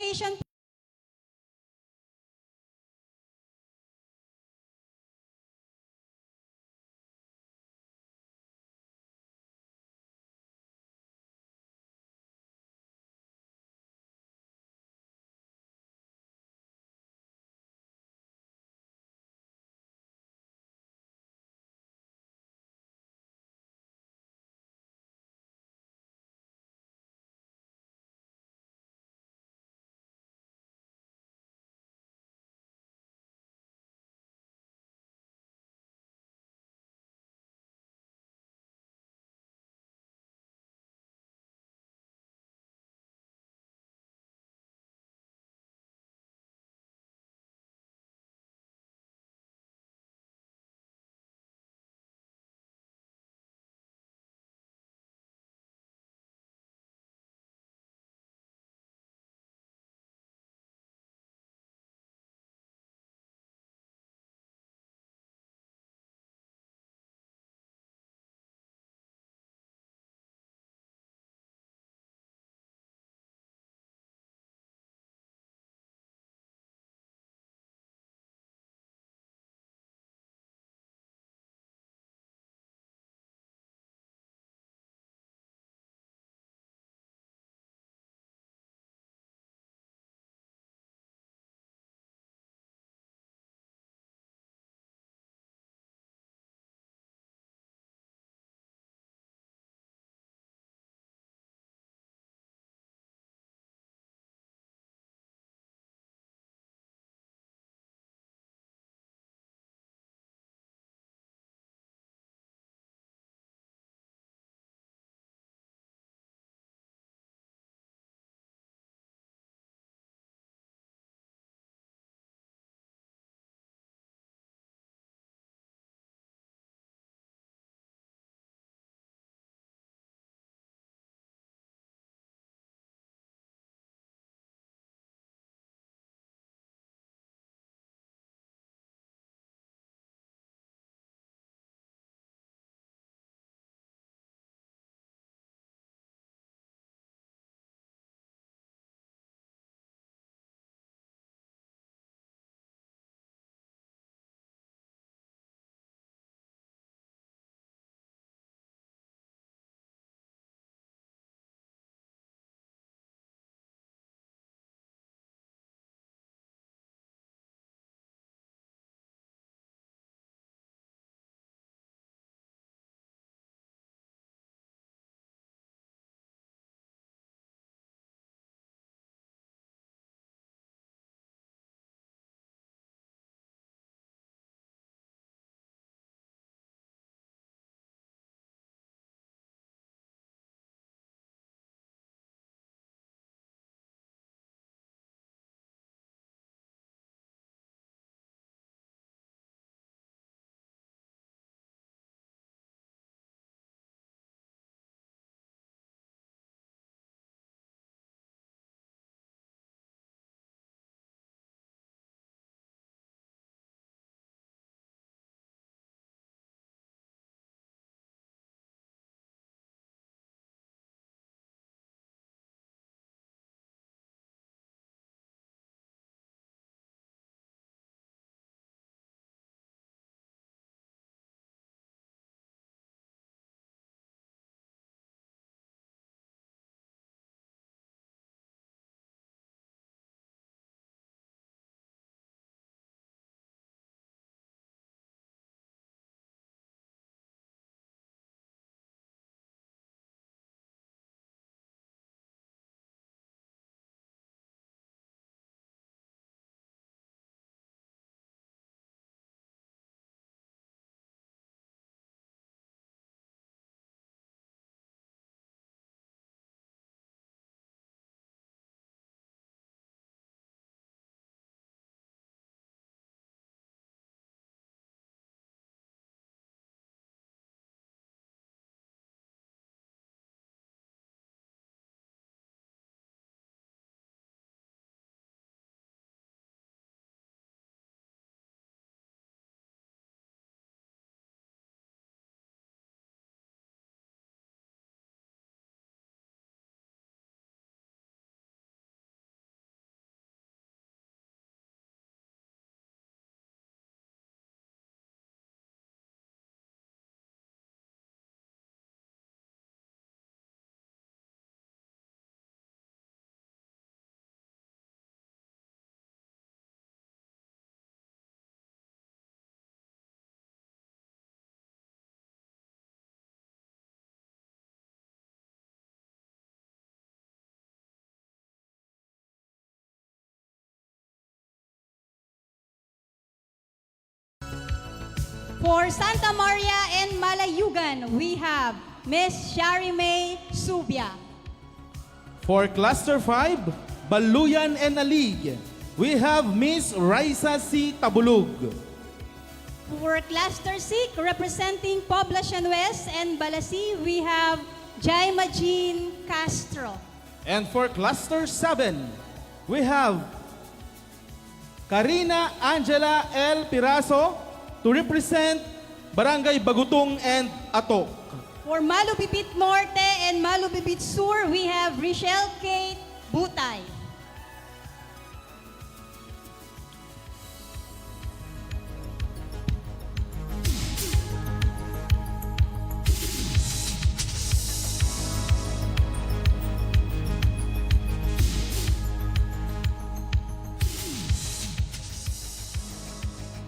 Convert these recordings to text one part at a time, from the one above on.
Clarification For Santa Maria and Malayugan, we have Miss Shari May Subia. For Cluster 5, Baluyan and Alig, we have Miss Raisa C. Tabulug. For Cluster 6, representing Poblacion West and Balasi, we have Jaima Jean Castro. And for Cluster 7, we have Karina Angela L. Piraso to represent Barangay Bagutong and Atok. For Malubibit Norte and Malubibit Sur, we have Richelle Kate Butay.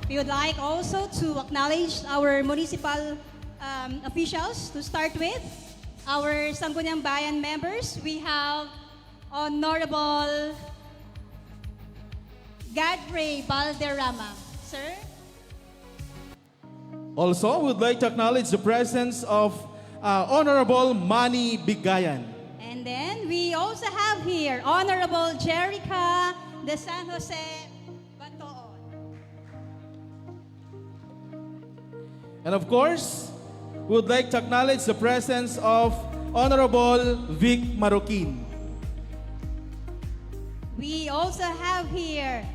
We would like also to acknowledge our municipal officials to start with. Our Sangguniang Bayan members, we have Honorable Godfrey Valderrama. Sir? Also, we would like to acknowledge the presence of Honorable Manny Bigayan. And then we also have here Honorable Jerica de San Jose Batoon. And of course, we would like to acknowledge the presence of Honorable Vic Maroquin. We also have here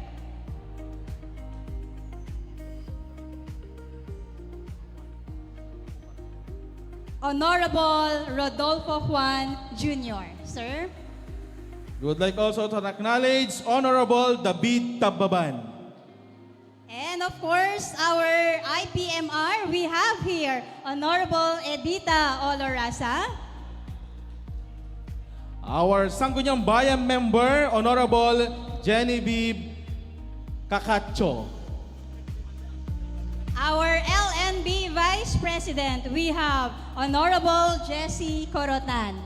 Honorable Rodolfo Juan Jr. Sir? We would like also to acknowledge Honorable David Tababan. And of course, our IPMR, we have here Honorable Edita Olorasa. Our Sangguniang Bayan member, Honorable Genevieve Cacacho. Our LNB Vice President, we have Honorable Jessie Corotan.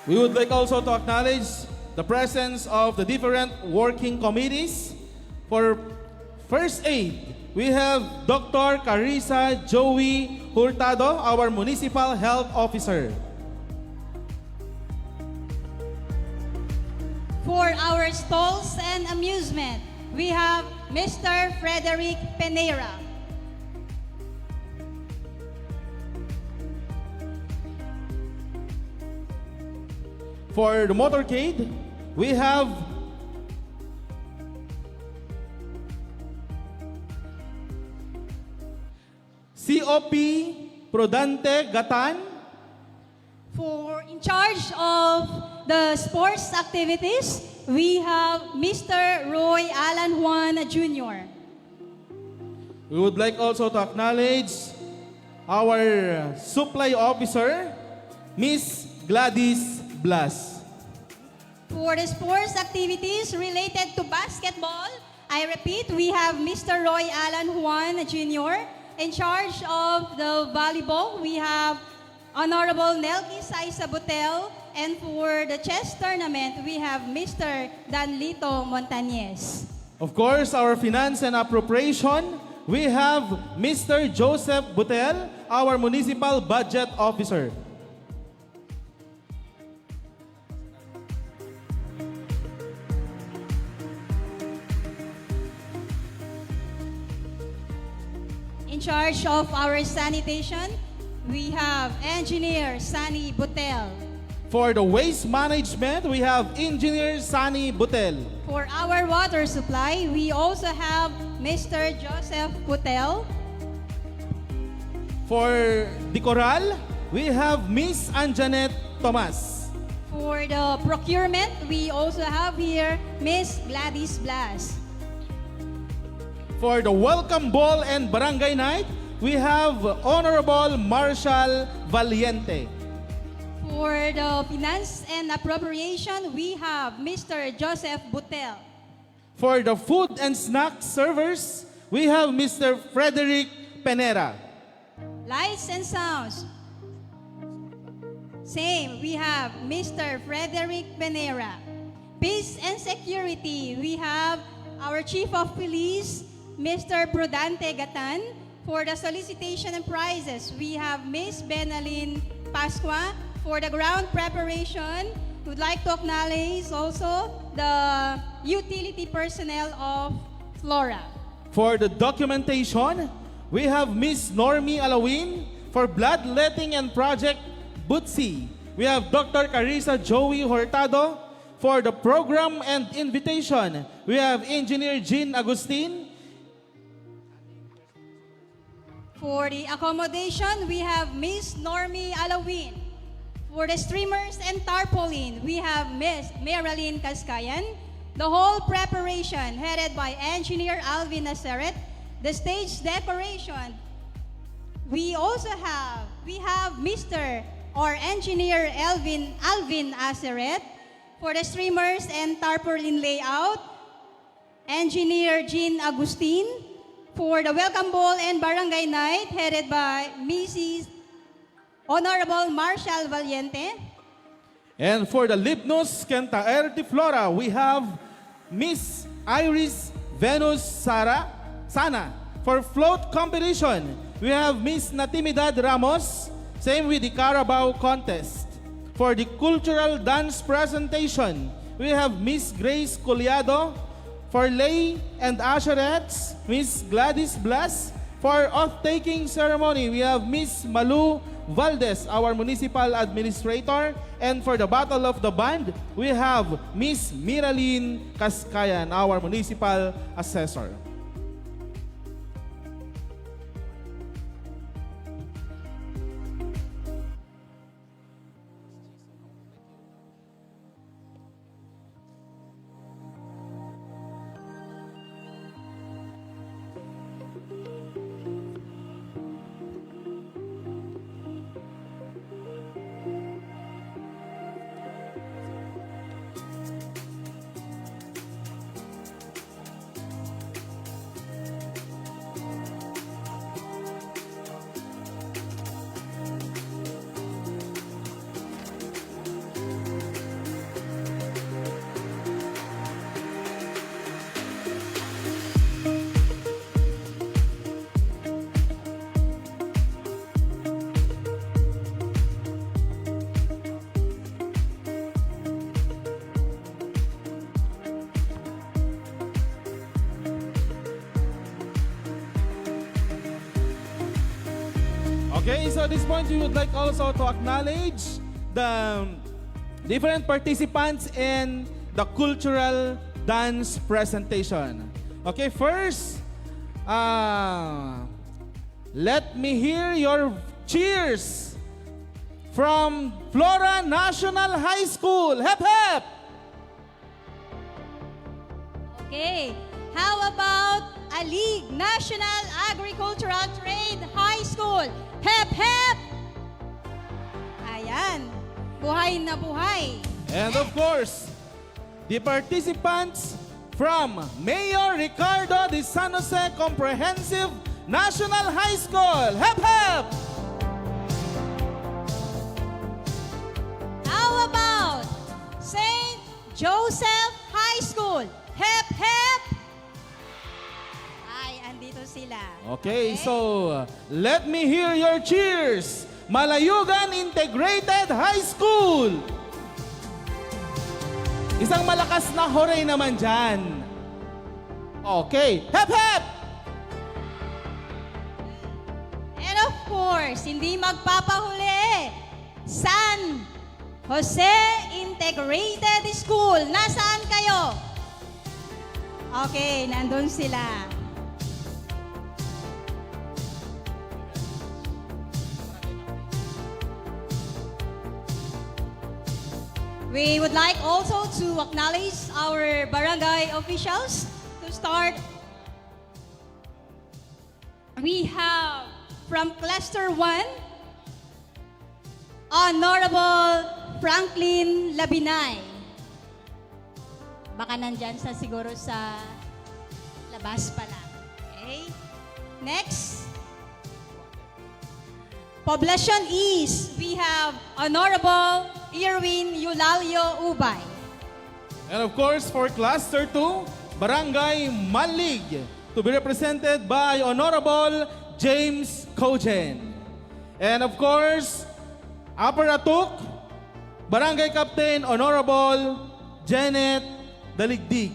We would like also to acknowledge the presence of the different working committees. For First Aid, we have Dr. Carissa Joey Hurtado, our Municipal Health Officer. For our stalls and amusement, we have Mr. Frederick Peneira. For the Motorcade, we have COP Prodante Gatan. For in charge of the sports activities, we have Mr. Roy Alan Juan Jr. We would like also to acknowledge our supply officer, Miss Gladys Blas. For the sports activities related to basketball, I repeat, we have Mr. Roy Alan Juan Jr. In charge of the volleyball, we have Honorable Nelky Saisa Butel. And for the chess tournament, we have Mr. Danlito Montañez. Of course, our finance and appropriation, we have Mr. Joseph Butel, our municipal budget officer. In charge of our sanitation, we have Engineer Sunny Butel. For the waste management, we have Engineer Sunny Butel. For our water supply, we also have Mr. Joseph Butel. For the Coral, we have Miss Anjanet Tomas. For the procurement, we also have here Miss Gladys Blas. For the Welcome Ball and Barangay Night, we have Honorable Marshal Valiente. For the finance and appropriation, we have Mr. Joseph Butel. For the food and snack servers, we have Mr. Frederick Penera. Lights and sounds. Same, we have Mr. Frederick Penera. Peace and security, we have our Chief of Police, Mr. Prudante Gatan. For the solicitation and prizes, we have Miss Benalyn Pasqua. For the ground preparation, we'd like to acknowledge also the utility personnel of Flora. For the documentation, we have Miss Normie Alawin. For bloodletting and project Butsi, we have Dr. Carissa Joey Hurtado. For the program and invitation, we have Engineer Jean Agustin. For the accommodation, we have Miss Normie Alawin. For the streamers and tarpaulin, we have Miss Marilyn Kaskayan. The whole preparation headed by Engineer Alvin Naseret. The stage decoration, we have Mr. or Engineer Alvin Aseret. For the streamers and tarpaulin layout, Engineer Jean Agustin. For the welcome ball and barangay night, headed by Mrs. Honorable Marshall Valiente. And for the Libnus Kentaerte Flora, we have Miss Iris Venus Sana. For float competition, we have Miss Natividad Ramos. Same with the Carabao contest. For the cultural dance presentation, we have Miss Grace Culiado. For lay and usherettes, Miss Gladys Blas. For oath-taking ceremony, we have Miss Malu Valdez, our municipal administrator. And for the Battle of the Band, we have Miss Miraline Kaskayan, our municipal assessor. Okay, so at this point, we would like also to acknowledge the different participants in the cultural dance presentation. Okay, first, let me hear your cheers from Flora National High School. Hep, hep! Okay, how about Alig National Agricultural Trade High School? Hep, hep! Ayan, buhay na buhay. And of course, the participants from Mayor Ricardo de San Jose Comprehensive National High School. Hep, hep! How about St. Joseph High School? Hep, hep! Ay, andito sila. Okay, so let me hear your cheers. Malayugan Integrated High School. Isang malakas na hooray naman dyan. Okay, hep, hep! And of course, hindi magpapahuli. San Jose Integrated School. Nasaan kayo? Okay, nandun sila. We would like also to acknowledge our barangay officials. To start, we have from Cluster 1, Honorable Franklin Labinay. Baka nandyan sa siguro sa labas pala. Okay? Next. Poblacion East, we have Honorable Irwin Eulalio Ubay. And of course, for Cluster 2, Barangay Malig, to be represented by Honorable James Cogen. And of course, Upper Atuk, Barangay Captain Honorable Janet Daligdig.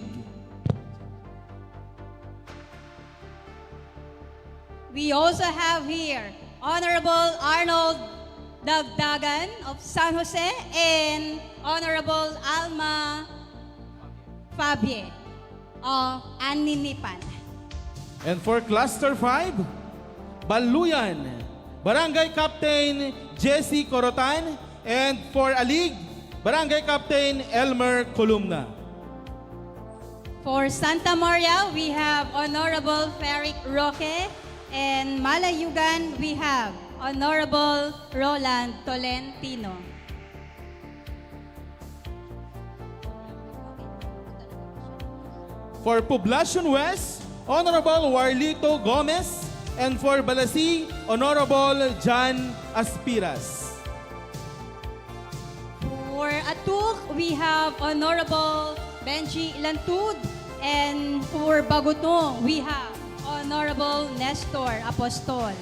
We also have here Honorable Arnold Dagdagan of San Jose and Honorable Alma Fabie of Aninipan. And for Cluster 5, Baluyan, Barangay Captain Jesse Corotan. And for Alig, Barangay Captain Elmer Columna. For Santa Maria, we have Honorable Ferric Roque, and Malayugan, we have Honorable Roland Tolentino. For Poblacion West, Honorable Warlito Gomez. And for Balasi, Honorable John Aspiras. For Atuk, we have Honorable Benji Lantud, and for Bagutong, we have Honorable Nestor Apostol.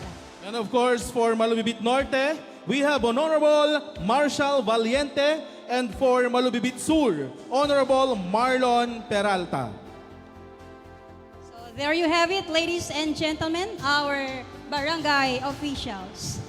And of course, for Malubibit Norte, we have Honorable Marshal Valiente. And for Malubibit Sur, Honorable Marlon Peralta. So there you have it, ladies and gentlemen, our barangay officials.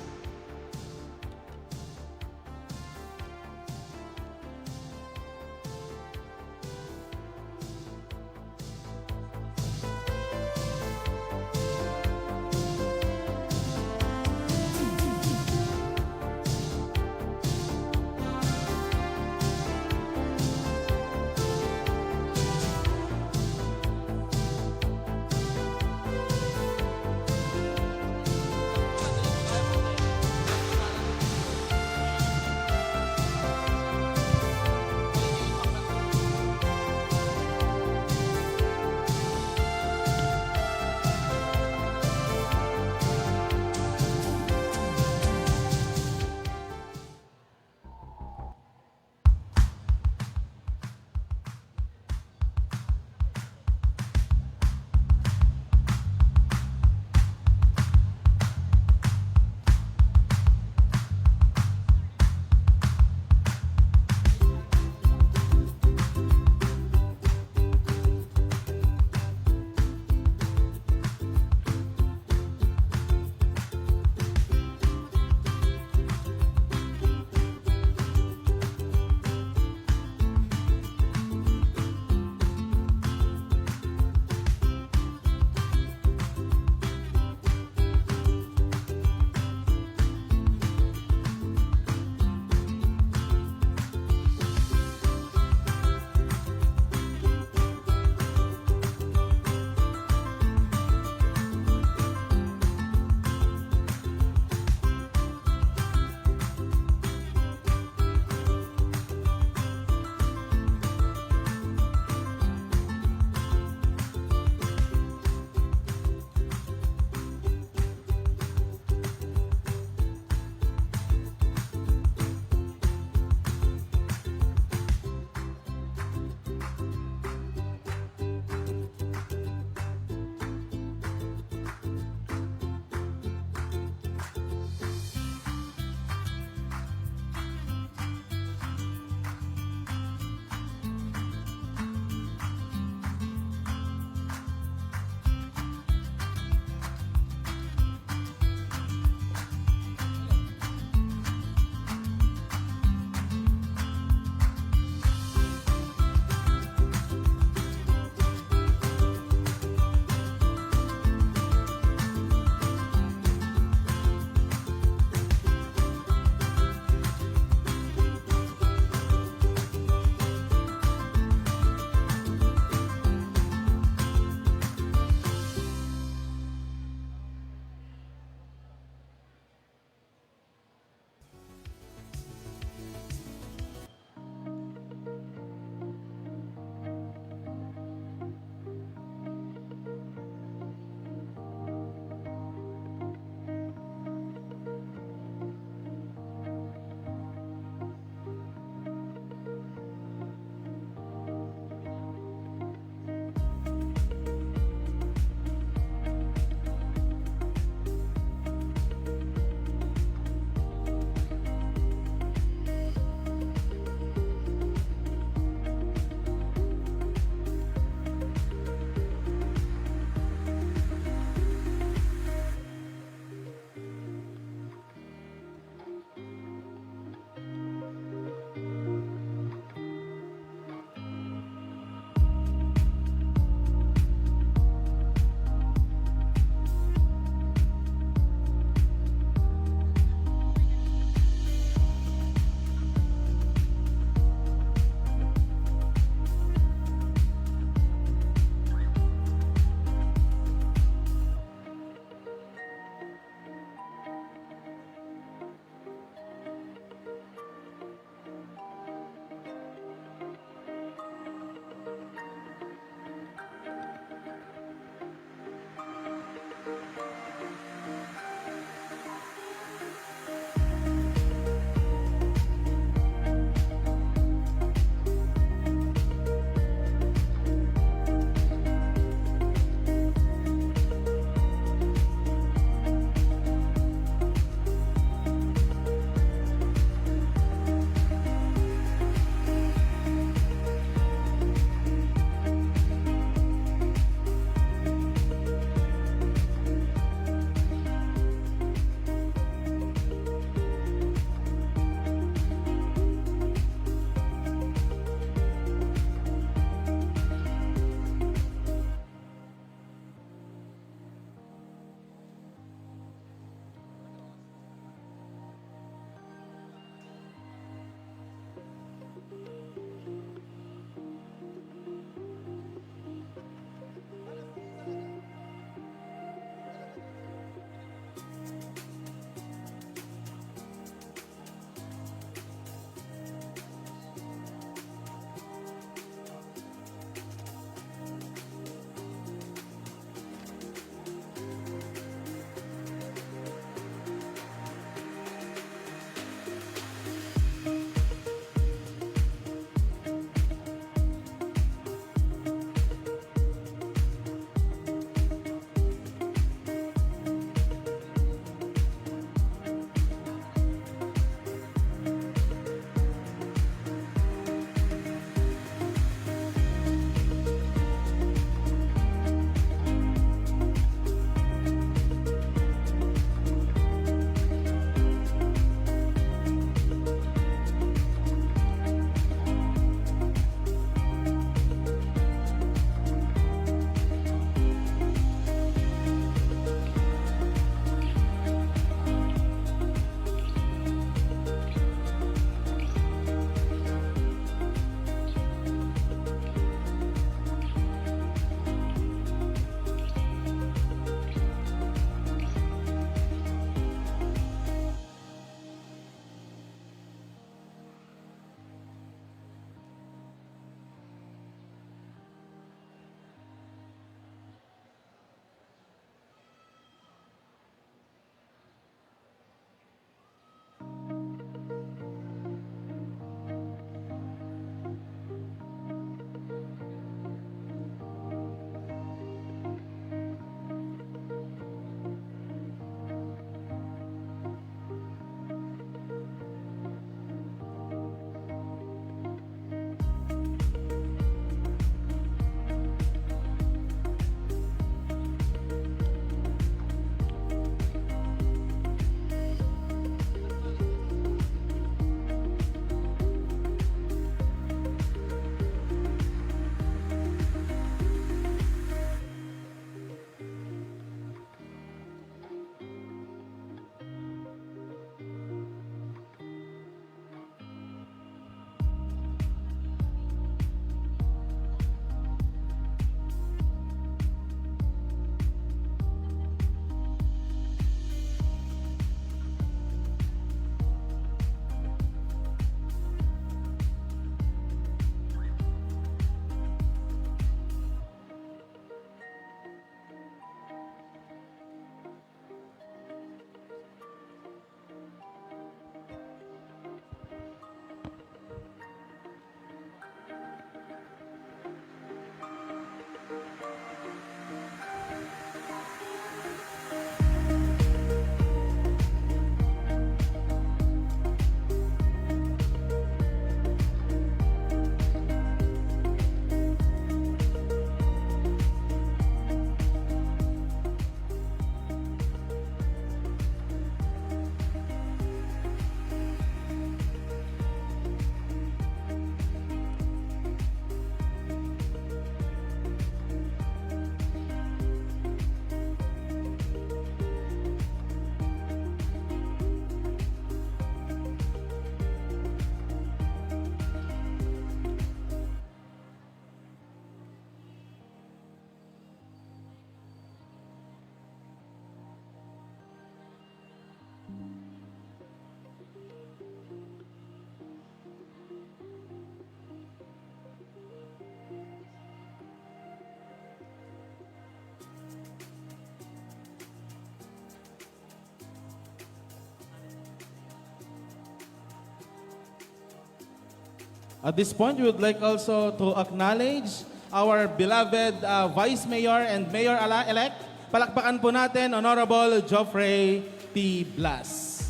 At this point, we would like also to acknowledge our beloved Vice Mayor and Mayor-elect. Palakpakan po natin, Honorable Geoffrey T. Blas.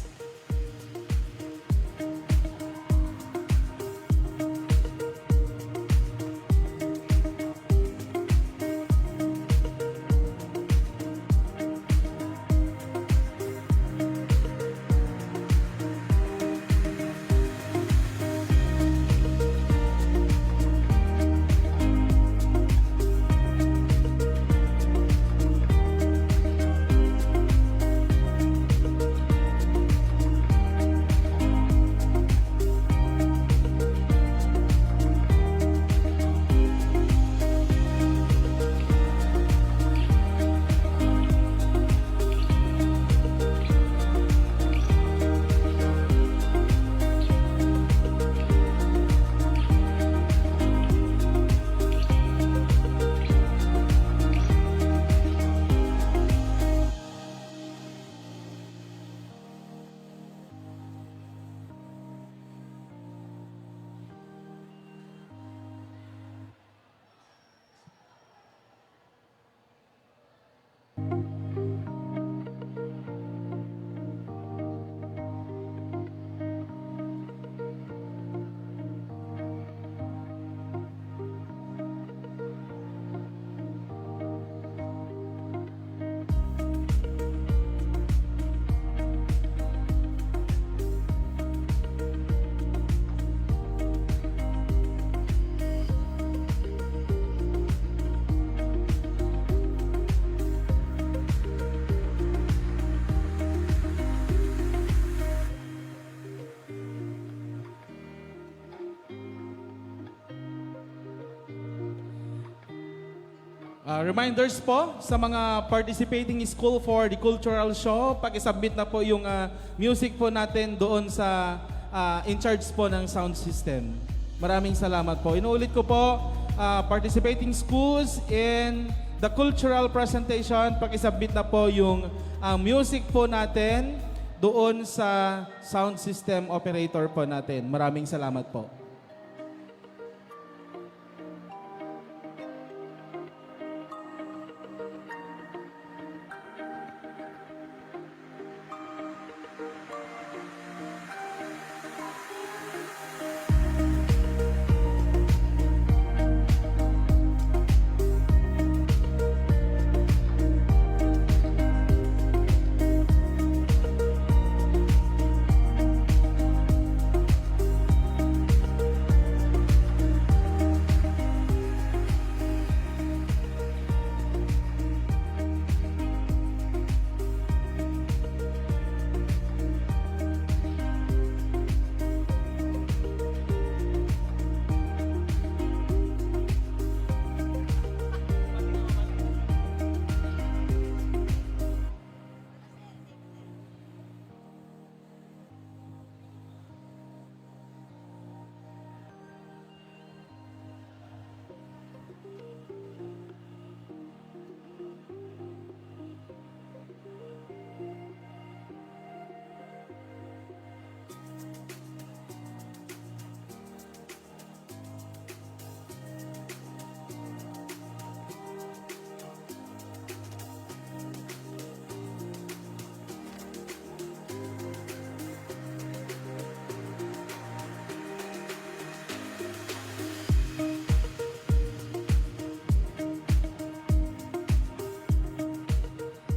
Reminders po sa mga participating school for the cultural show, pag-submit na po yung music po natin doon sa in charge po ng sound system. Maraming salamat po. Inuulit ko po, participating schools in the cultural presentation, pag-submit na po yung music po natin doon sa sound system operator po natin. Maraming salamat po.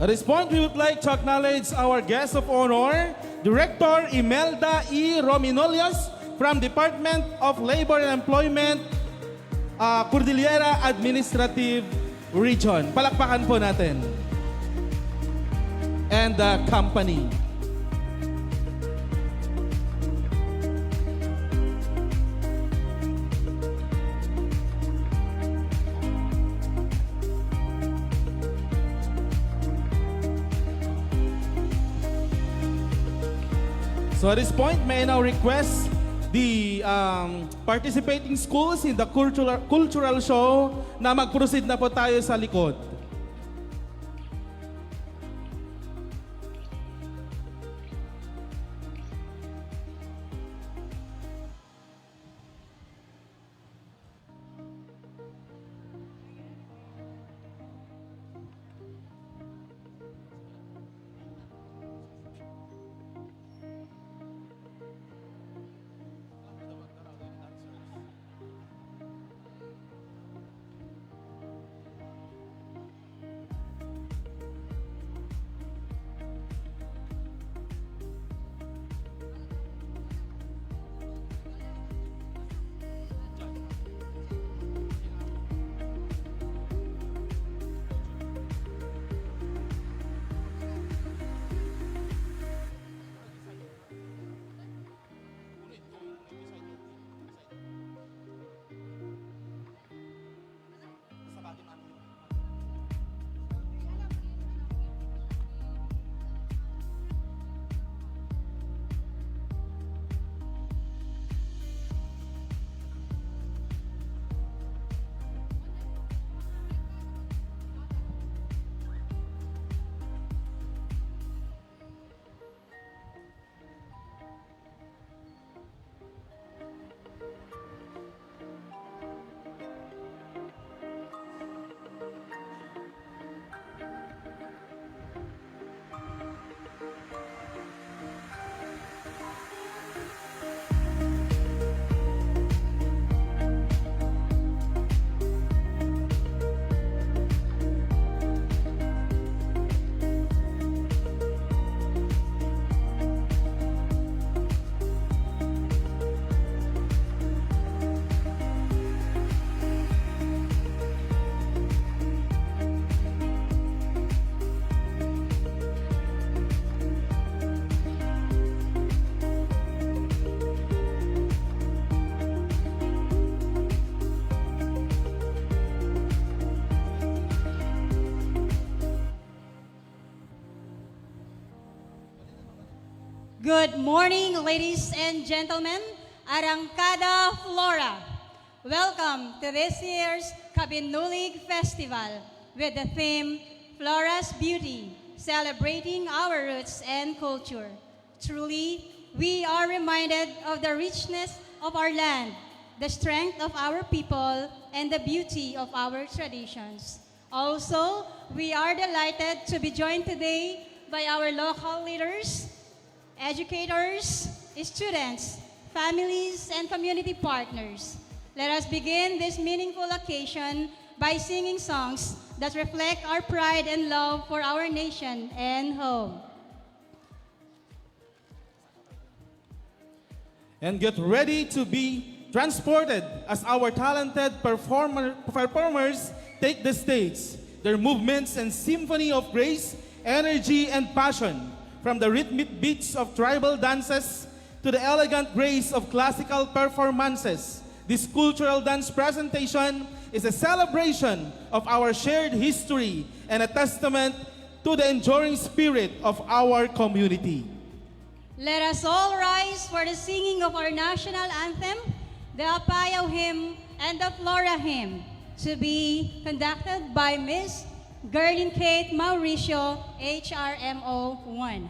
At this point, we would like to acknowledge our guest of honor, Director Imelda E. Rominolios from Department of Labor and Employment, Cordillera Administrative Region. Palakpakan po natin. And the company. So at this point, may I now request the participating schools in the cultural show na mag-proceed na po tayo sa likod. Good morning, ladies and gentlemen. Arangkada, Flora. Welcome to this year's Kabinnulig Festival with the theme Flora's Beauty, celebrating our roots and culture. Truly, we are reminded of the richness of our land, the strength of our people, and the beauty of our traditions. Also, we are delighted to be joined today by our local leaders, educators, students, families, and community partners. Let us begin this meaningful occasion by singing songs that reflect our pride and love for our nation and home. And get ready to be transported as our talented performers take the stage. Their movements and symphony of grace, energy, and passion, from the rhythmic beats of tribal dances to the elegant grace of classical performances. This cultural dance presentation is a celebration of our shared history and a testament to the enduring spirit of our community. Let us all rise for the singing of our national anthem, the Apayaw Hymn and the Flora Hymn, to be conducted by Ms. Gerlin Kate Mauricio, HRMO 1.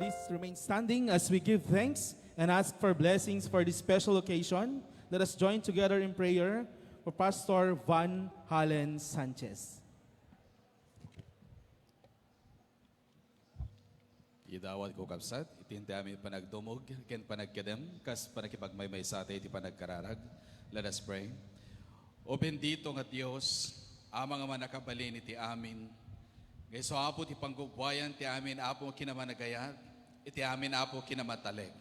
please remain standing as we give thanks and ask for blessings for this special occasion. Let us join together in prayer for Pastor Van Halen Sanchez. Idawat ko kapsat, itinti amin panagdumog, ken panagkadem, kas panakipagmaymay sa ati, iti panagkararag. Let us pray. O bendito nga Diyos, amang nga manakabalin iti amin. Ngay so apo ti panggugwayan ti amin apo kinamanagayat, iti amin apo kinamataleg.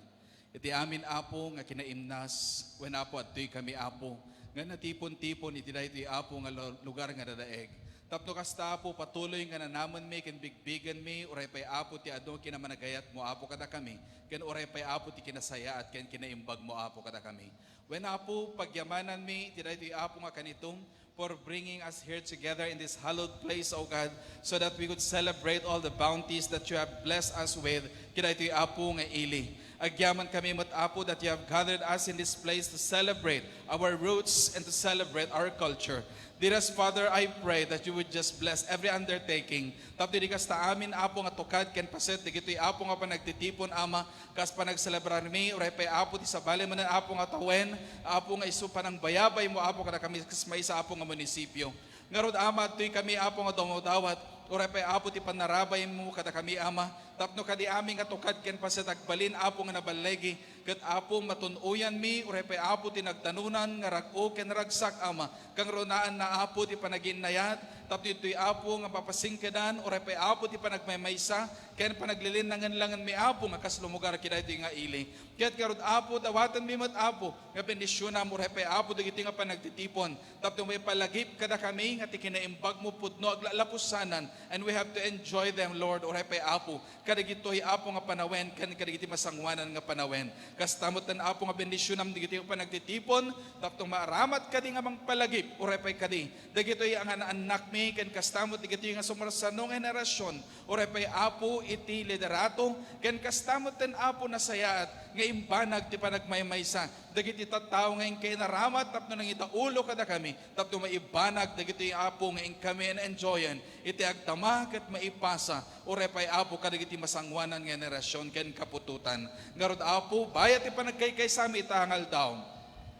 Iti amin apo nga kinaimnas, when apo at tuy kami apo, nga natipon-tipon iti dahi ti apo nga lugar nga dadaeg. Tapno kasta apo patuloy nga nanaman mi, ken bigbigan mi, uray pay apo ti ado kinamanagayat mo apo kada kami, ken uray pay apo ti kinasaya at ken kinaimbag mo apo kada kami. When apo pagyamanan mi, iti dahi ti apo nga kanitong, for bringing us here together in this hallowed place, O God, so that we could celebrate all the bounties that you have blessed us with. Kaya ito'y apo nga ili. Agyaman kami mat apo that you have gathered us in this place to celebrate our roots and to celebrate our culture. Dearest Father, I pray that you would just bless every undertaking. Tapos di kas ta amin apo nga tukad ken paset, digito'y apo nga panagtitipon ama, kas panagselebrar mi, uray pay apo ti sabali man apo nga tawen, apo nga isu panang bayabay mo apo kada kami kas may sa apo nga munisipyo. Ngarod ama, tuy kami apo nga dumudawat, uray pay apo ti panarabay mo kada kami ama, tapno kadi amin nga tukad ken paset agbalin apo nga nabalegi, ket apo matunuyan mi, uray pay apo ti nagtanunan nga rag-o ken ragsak ama, kang ronaan na apo ti panaginayat, tapno ito'y apo nga papasingkedan, uray pay apo ti panagmaymaysa, ken panaglilinangan-langan mi apo nga kaslumugar kita ito'y nga ili. Kaya't karod apo, dawatan mi mat apo, nga bendisyonam, uray pay apo, dagiti nga panagtitipon, tapno may palagip kada kami, nga ti kinaimbag mo putno, aglalapusanan, and we have to enjoy them, Lord, uray pay apo, kadagito'y apo nga panawen, kan kadagiti masangwanan nga panawen. Kastamot na apo nga bendisyonam, digiti nga panagtitipon, tapno maaramat kadi nga mang palagip, uray pay kadi, dagito'y ang anak mi, ken kastamot digiti nga sumarsanong henerasyon, uray pay apo iti liderato, ken kastamot ten apo nasayaat, nga imbanag ti panagmaymaysa, dagiti tattao ngayon kay naramat, tapno nang itaulo kada kami, tapno maibanag, dagiti apo ngayon kami enjoyan, iti agdamag at maipasa, uray pay apo kadagiti masangwanan nga henerasyon ken kapututan. Ngarod apo, bayat ti panagkaykay sami itangal daw.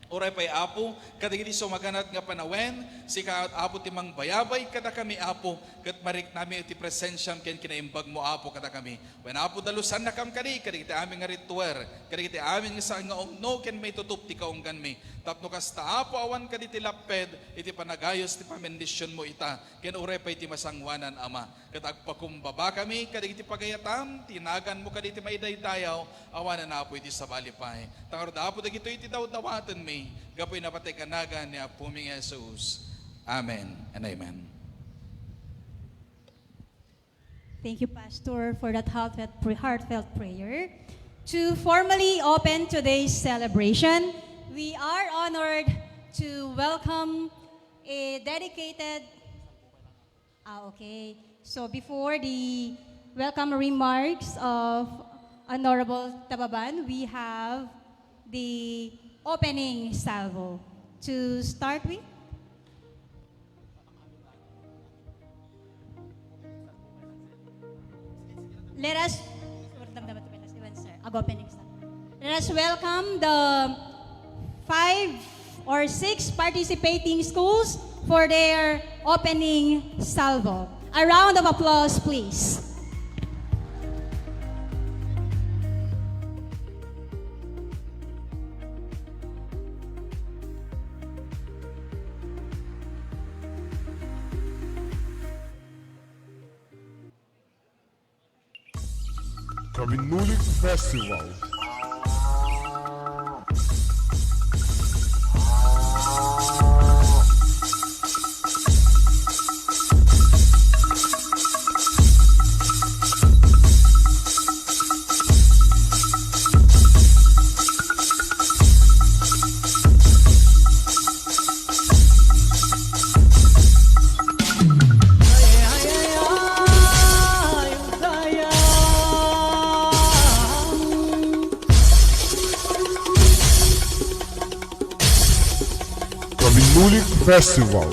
Uray pay apo, kadagiti sumaganat nga panawen, sika apo ti mang bayabay kada kami apo, ket marik nami iti presensyam ken kinaimbag mo apo kada kami. When apo dalusan na kam kadi, kadagiti amin nga rituer, kadagiti amin nga sa nga ongno ken may tutup ti kaunggan mi. Tapno kasta apo awan kaditi laped, iti panagayos ti pamendisyon mo ita, ken uray pay ti masangwanan ama. Ket agpakumbaba kami, kadagiti pagayatam, tinagan mo kaditi maidaydayaw, awanan na apo iti sabalipay. Tangarod apo dagito iti dawdawaten mi, gapoy napatay kanagan ni Apuming Jesus. Amen and amen. Thank you, Pastor, for that heartfelt prayer. To formally open today's celebration, we are honored to welcome a dedicated... okay. So before the welcome remarks of Honorable Tababan, we have the opening salvo. To start with, let us welcome the 5 or 6 participating schools for their opening salvo. A round of applause, please. Kabinnulig Festival. Kabinnulig Festival.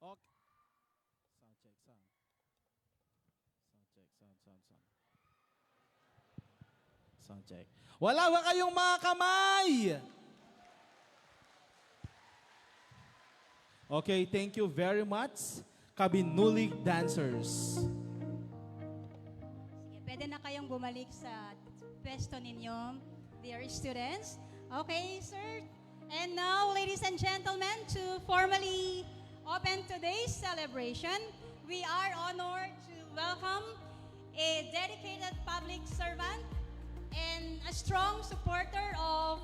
Okay. Sound check, sound. Sound check, sound. Sound check. Wala ba kayong mga kamay? Okay, thank you very much. Kabinnulig dancers. Sige, pwede na kayong bumalik sa pwesto ninyo, dear students. Okay, sir. And now, ladies and gentlemen, to formally open today's celebration, we are honored to welcome a dedicated public servant and a strong supporter of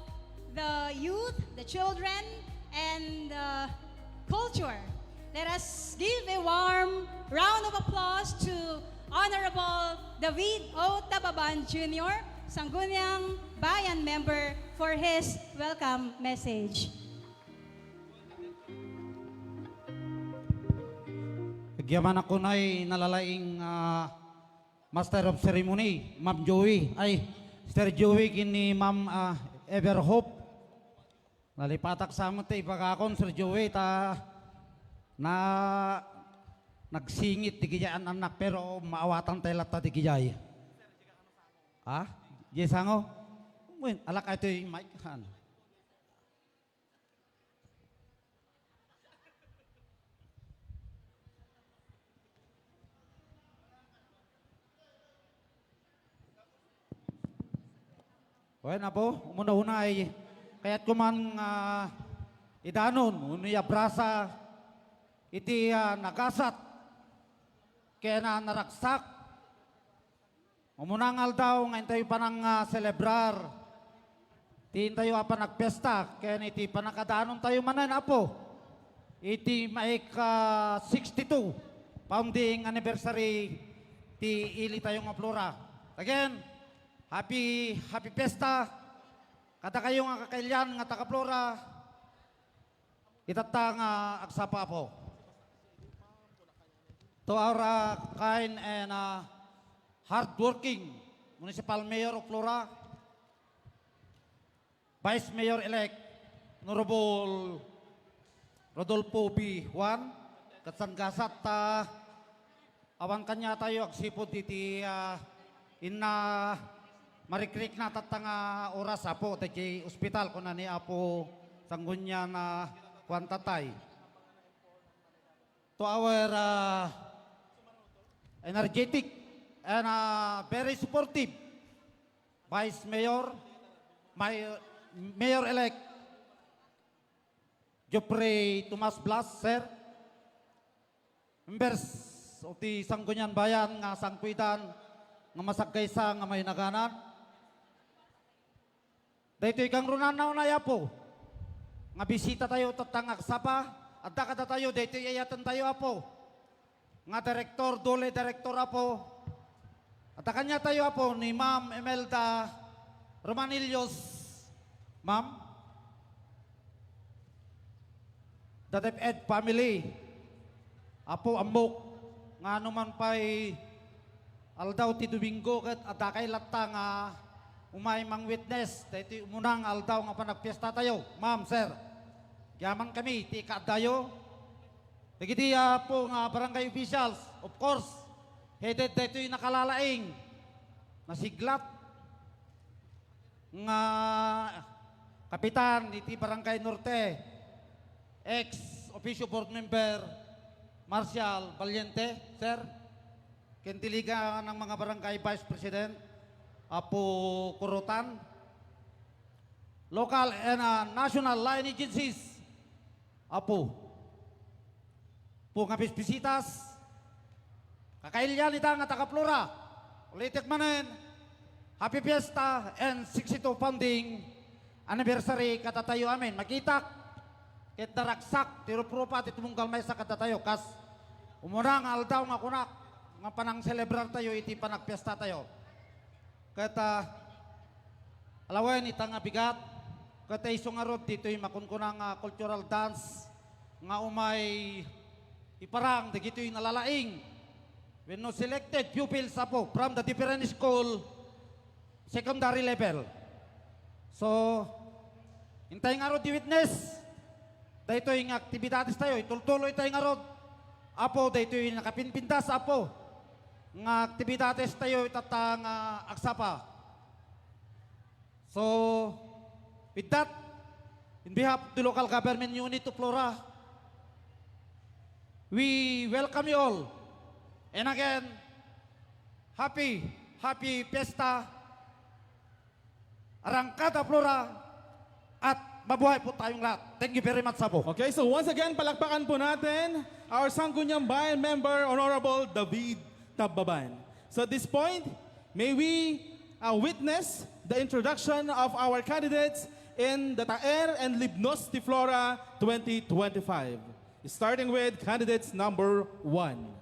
the youth, the children, and the culture. Let us give a warm round of applause to Honorable David O. Tababan Jr., Sangguniang Bayan member, for his welcome message. Nagyaman ako na'y nalalaing Master of Ceremony, Ma'am Joey. Ay, Sir Joey kini Ma'am Everhope. Nalipatak sa mo tayo pagkakon, Sir Joey, na nagsingit di kijaan anak pero maawatan tayo lata di kijay. Ha? Yes, hango? Wait, alak ito yung mic. Han. Well na po, umuna-una ay kaya't kuman idanon, unuya brasa, iti nagasat, kaya na naraksak. Umunangal daw, ngayon tayo pa nang celebrar. Tiin tayo pa nagpesta, kaya iti panakadaanon tayo manan apo. Iti maik 62, founding anniversary, ti ili tayo nga Flora. Again, happy pesta. Kata kayo nga kakailyan nga taga Flora, itata nga agsapa po. To our kind and hardworking Municipal Mayor of Flora, Vice Mayor-elect Honorable Rodolfo B. Juan, katsanggasat awan kanya tayo agsipod iti inna marikrik na tatanga oras apo tayo ospital kung nani apo sanggunya na kwantatay. To our energetic and very supportive Vice Mayor, Mayor-elect Jopre Tomas Blas, sir. Members of the Sangguniang Bayan nga sangkuitan nga masagkaysa nga may naganan. Dahito ikang runan na po. Nga bisita tayo tatangak sapa at dakada tayo dahito iyayatan tayo apo. Nga direktor, dole direktor apo. At kanya tayo apo ni Ma'am Imelda Romanillos, Ma'am. The DepEd family. Apo ambok nga naman pa'y aldaw ti Domingo kat atakay latta nga umay mang witness. Dahito umunang aldaw nga panagpiesta tayo. Ma'am, sir. Yaman kami, ti kaadayo. Dagiti po nga barangay officials, of course, headed dito yung nakalalaing, nasiglat, nga kapitan, iti barangay Norte, ex-officio board member, Marcial Valiente, sir, kentiliga ng mga barangay vice president, Apo Kurutan, local and national line agencies, Apo, po nga bisisitas, kakailyan ita nga taga Flora. Ulitik manen, happy fiesta and 62 founding anniversary katatayo amin. Makitak, ket daraksak, tirupropa, titumunggal may sa katatayo. Kas, umunang aldaw nga kunak, nga panang celebrar tayo, iti panagpiesta tayo. Kata, alawen ita nga bigat, kata isungarod dito yung makunkunang cultural dance, nga umay iparang, dagito yung nalalaing. When no selected pupils apo from the different school, secondary level. So, hintay nga ro di witness. Dahito yung aktibidades tayo, itultuloy tayo nga ro. Apo, dito yung nakapinpintas, apo. Nga aktibidades tayo itatang aksapa. So, with that, in behalf of the local government unit of Flora, we welcome you all. And again, happy Fiesta, Arangkada Flora, at mabuhay po tayong lahat. Thank you very much, Sabo. Okay, so once again, palakpakan po natin our Sangguniang Bayan member, Honorable David Tababan. So at this point, may we witness the introduction of our candidates in the Taer and Libnos de Flora 2025. Starting with candidates number 1.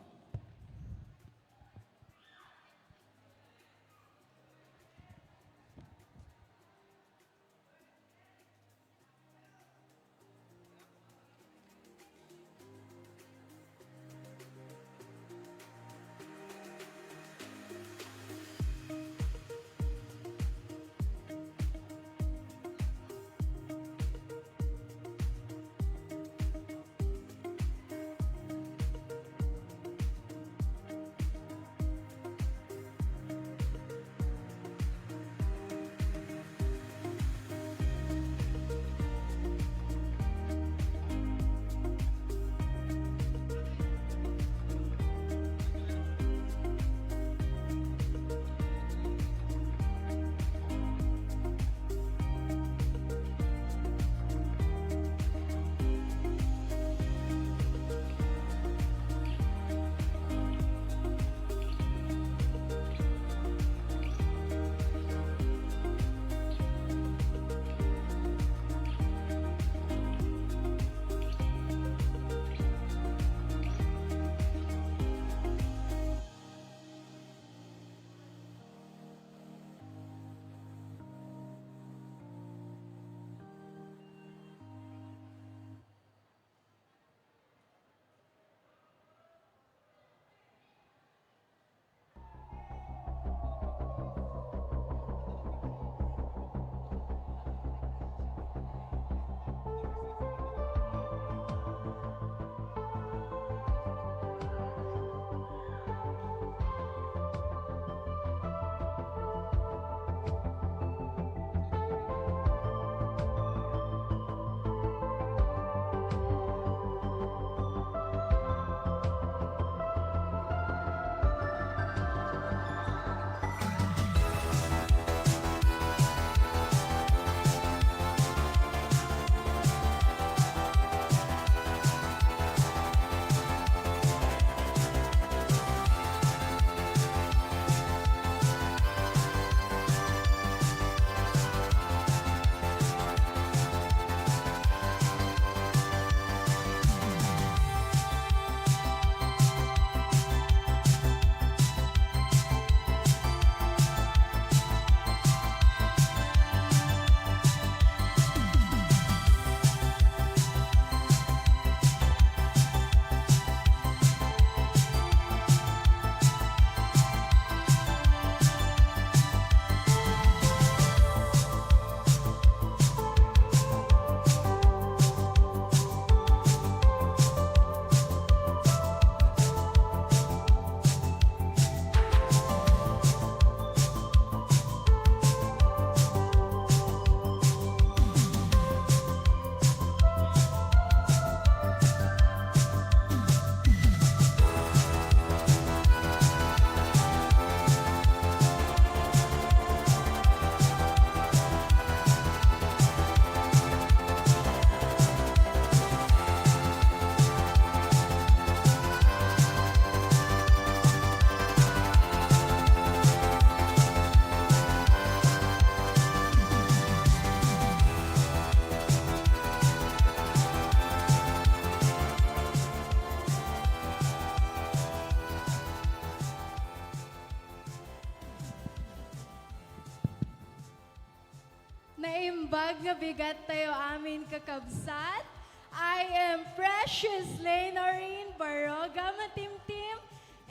Naimbag nga bigat tayo amin kakabsat. I am Precious Lenorine Baroga Matimtim,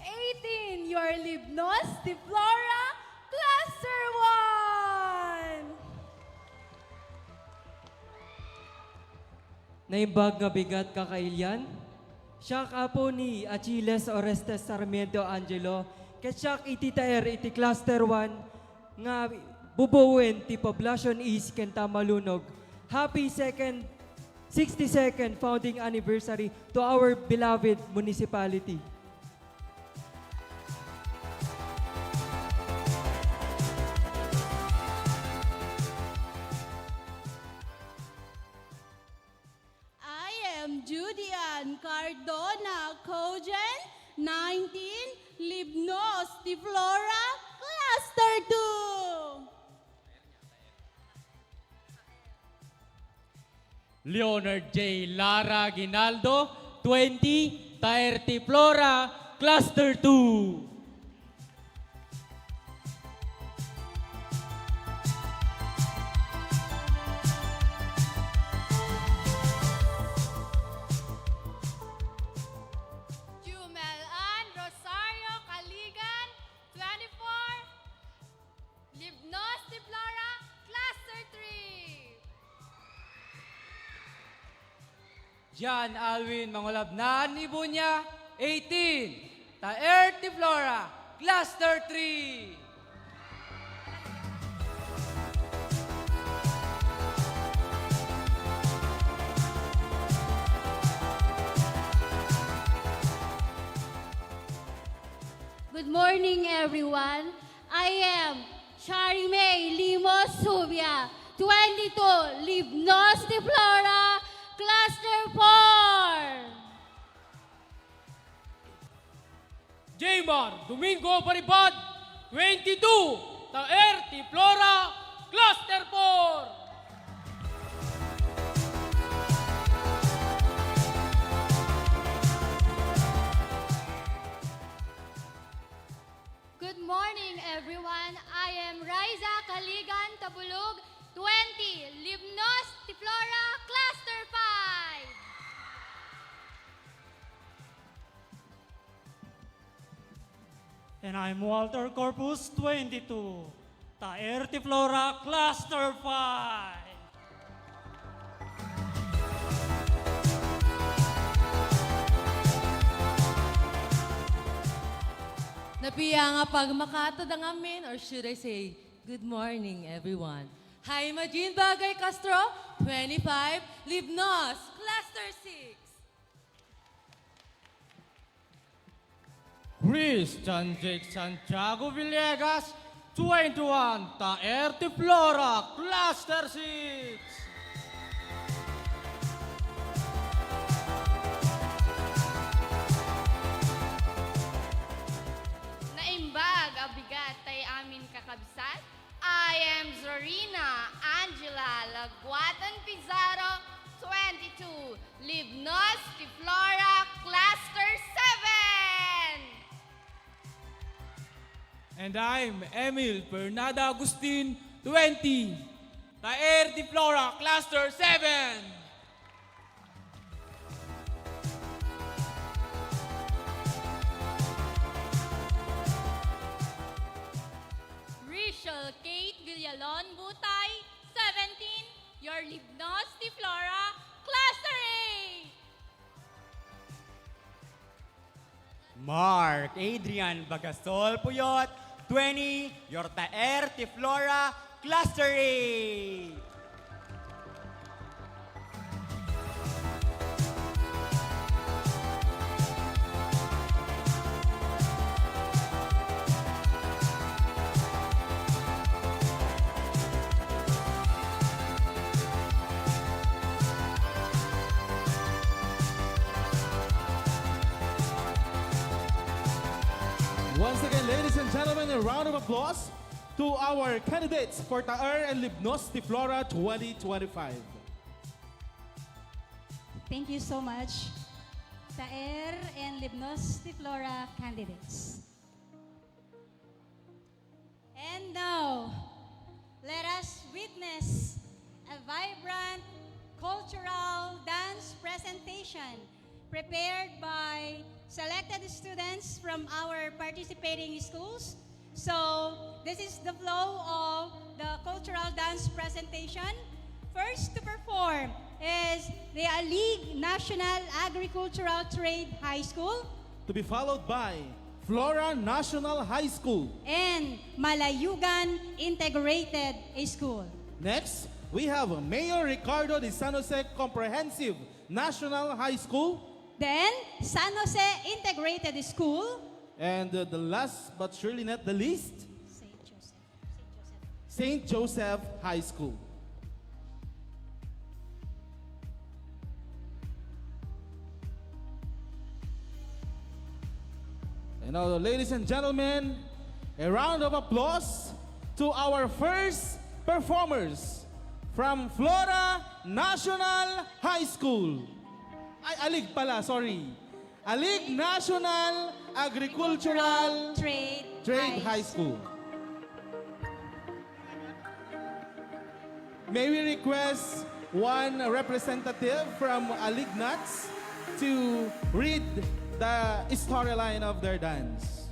18, your Libnos de Flora, Cluster 1. Naimbag nga bigat kakailyan. Siya apo ni Achilles Orestes Sarmiento Angelo. Ket siya iti taer iti cluster 1 nga bubuwen ti Poblacion East ken Tamalunog. Happy 62nd founding anniversary to our beloved municipality. I am Judian Cardona Cogen, 19, Libnos de Flora, Cluster 2. Leonard J. Lara Ginaldo, 20, Taerti Flora, Cluster 2. Jumel Ann Rosario Caligan, 24, Libnos de Flora, Cluster 3. Jan Alwin Mangolabnan Ibunya, 18, Taerti Flora, Cluster 3. Good morning, everyone. I am Charime Limos Subia, 22, Libnos de Flora, Cluster 4. Jaymar Domingo Paribad, 22, Taerti Flora, Cluster 4. Good morning, everyone. I am Riza Caligan Tabulog, 20, Libnos de Flora, Cluster 5. And I'm Walter Corpus, 22, Taerti Flora, Cluster 5. Napiya nga pag makatod ang amin, or should I say, good morning, everyone. Hi, Majin Bagay Castro, 25, Libnos, Cluster 6. Christian Jake Santiago Villegas, 21, Taerti Flora, Cluster 6. Naimbag abigat tay amin kakabsat. I am Zorina Angela Laguatan Pizarro, 22, Libnos de Flora, Cluster 7. And I'm Emil Bernada Agustin, 20, Taerti Flora, Cluster 7. Rachel Kate Villalon Butay, 17, your Libnos de Flora, Cluster 8. Mark Adrian Bagasol Puyot, 20, your Taerti Flora, Cluster 8. Once again, ladies and gentlemen, a round of applause to our candidates for Taer and Libnos de Flora 2025. Thank you so much, Taer and Libnos de Flora candidates. And now, let us witness a vibrant cultural dance presentation prepared by selected students from our participating schools. So, this is the flow of the cultural dance presentation. First to perform is the Alig National Agricultural Trade High School To be followed by Flora National High School. and Malayugan Integrated School. Next, we have Mayor Ricardo de San Jose Comprehensive National High School. Then, San Jose Integrated School, And the last but surely not the least, St. Joseph. St. Joseph High School. And now, ladies and gentlemen, a round of applause to our first performers from Flora National High School. Ay, Alig pala, sorry. Alig National Agricultural Trade High School. May we request one representative from Alig Nuts to read the storyline of their dance.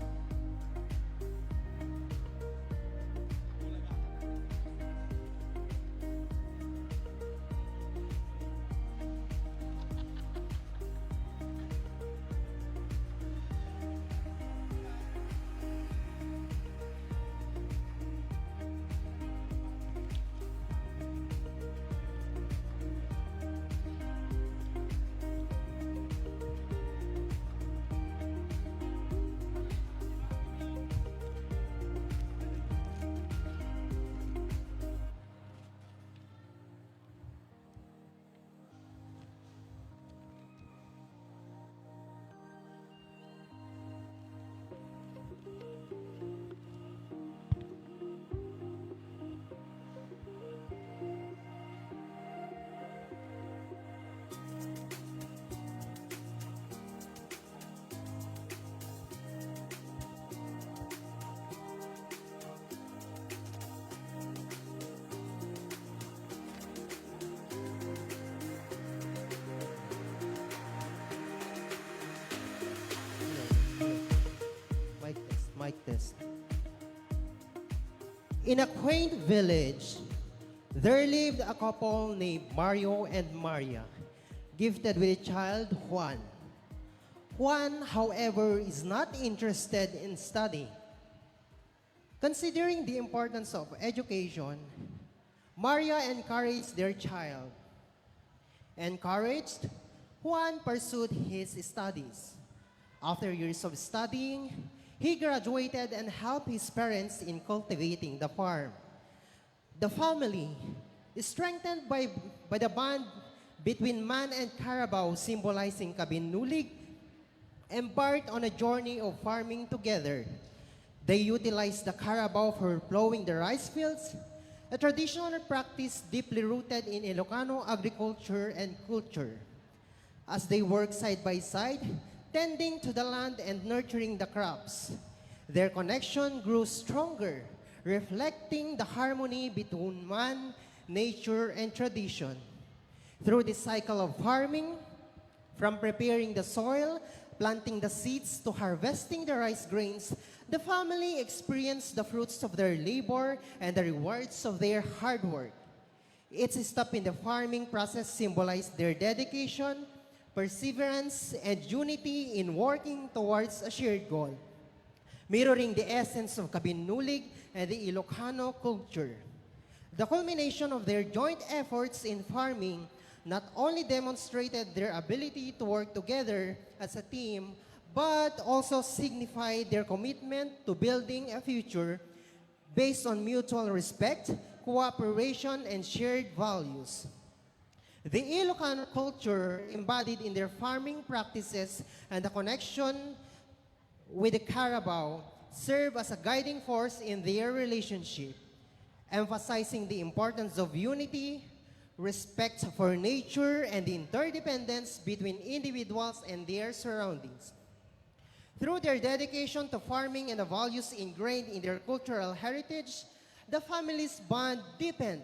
Mic test. In a quaint village, there lived a couple named Mario and Maria, gifted with a child, Juan. Juan, however, is not interested in studying. Considering the importance of education, Maria encouraged their child. Encouraged, Juan pursued his studies. After years of studying, he graduated and helped his parents in cultivating the farm. The family, strengthened by the bond between man and carabao symbolizing Kabinnulig, embarked on a journey of farming together. They utilized the carabao for plowing the rice fields, a traditional practice deeply rooted in Ilocano agriculture and culture. As they worked side by side, tending to the land and nurturing the crops, their connection grew stronger, reflecting the harmony between man, nature, and tradition. Through this cycle of farming, from preparing the soil, planting the seeds, to harvesting the rice grains, the family experienced the fruits of their labor and the rewards of their hard work. Each step in the farming process symbolized their dedication, perseverance, and unity in working towards a shared goal, mirroring the essence of Kabinnulig and the Ilocano culture. The culmination of their joint efforts in farming not only demonstrated their ability to work together as a team, but also signified their commitment to building a future based on mutual respect, cooperation, and shared values. The Ilocano culture embodied in their farming practices and the connection with the carabao serve as a guiding force in their relationship, emphasizing the importance of unity, respect for nature, and the interdependence between individuals and their surroundings. Through their dedication to farming and the values ingrained in their cultural heritage, the family's bond deepened,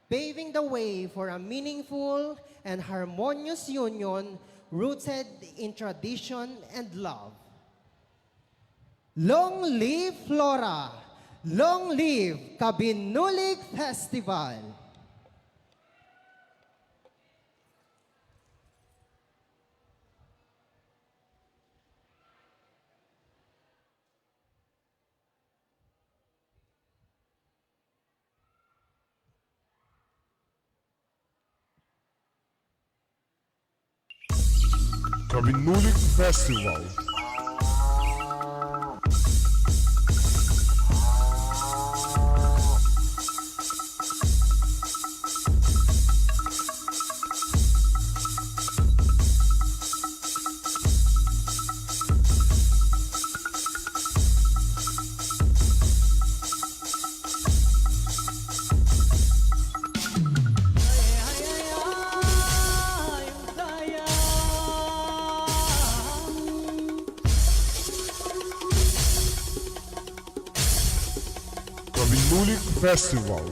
paving the way for a meaningful and harmonious union rooted in tradition and love. Long live Flora! Long live Kabinnulig Festival! Kabinnulig Festival. Kabinnulig Festival.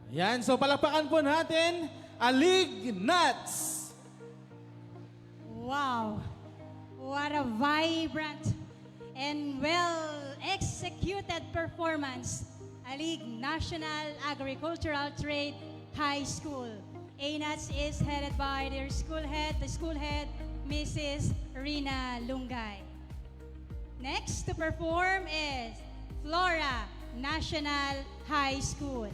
Yan, so palakpakan po natin, Alig Nuts. Wow, what a vibrant and well-executed performance. Alig National Agricultural Trade High School. ANATS is headed by their school head, Mrs. Rina Lungay. Next to perform is Flora National High School.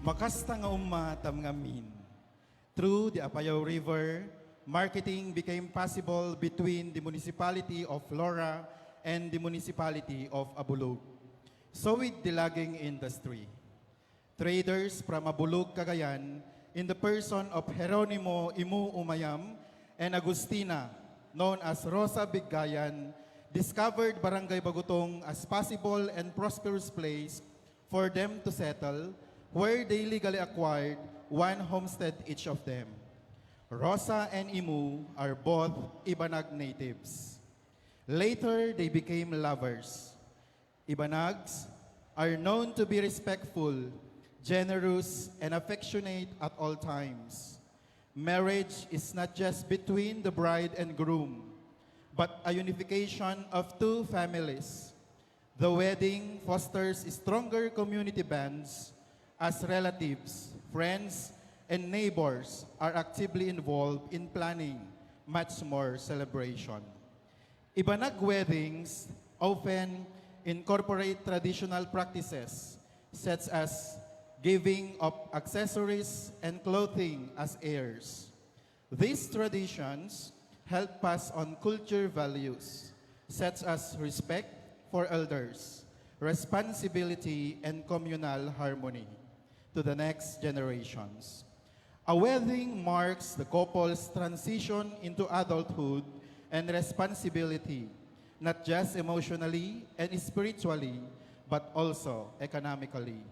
Makasta nga umatam ngamin. Through the Apayao River, marketing became possible between the municipality of Flora and the municipality of Abulug. So with the logging industry, traders from Abulug, Cagayan, in the person of Jeronimo Imu Umayam and Agustina, known as Rosa Bigayan, discovered Barangay Bagutong as possible and prosperous place for them to settle, where they legally acquired one homestead each of them. Rosa and Imu are both Ibanag natives. Later, they became lovers. Ibanags are known to be respectful, generous, and affectionate at all times. Marriage is not just between the bride and groom, but a unification of two families. The wedding fosters stronger community bonds as relatives, friends, and neighbors are actively involved in planning much more celebration. Ibanag weddings often incorporate traditional practices such as giving of accessories and clothing as heirs. These traditions help pass on culture values such as respect for elders, responsibility, and communal harmony to the next generations. A wedding marks the couple's transition into adulthood and responsibility, not just emotionally and spiritually, but also economically.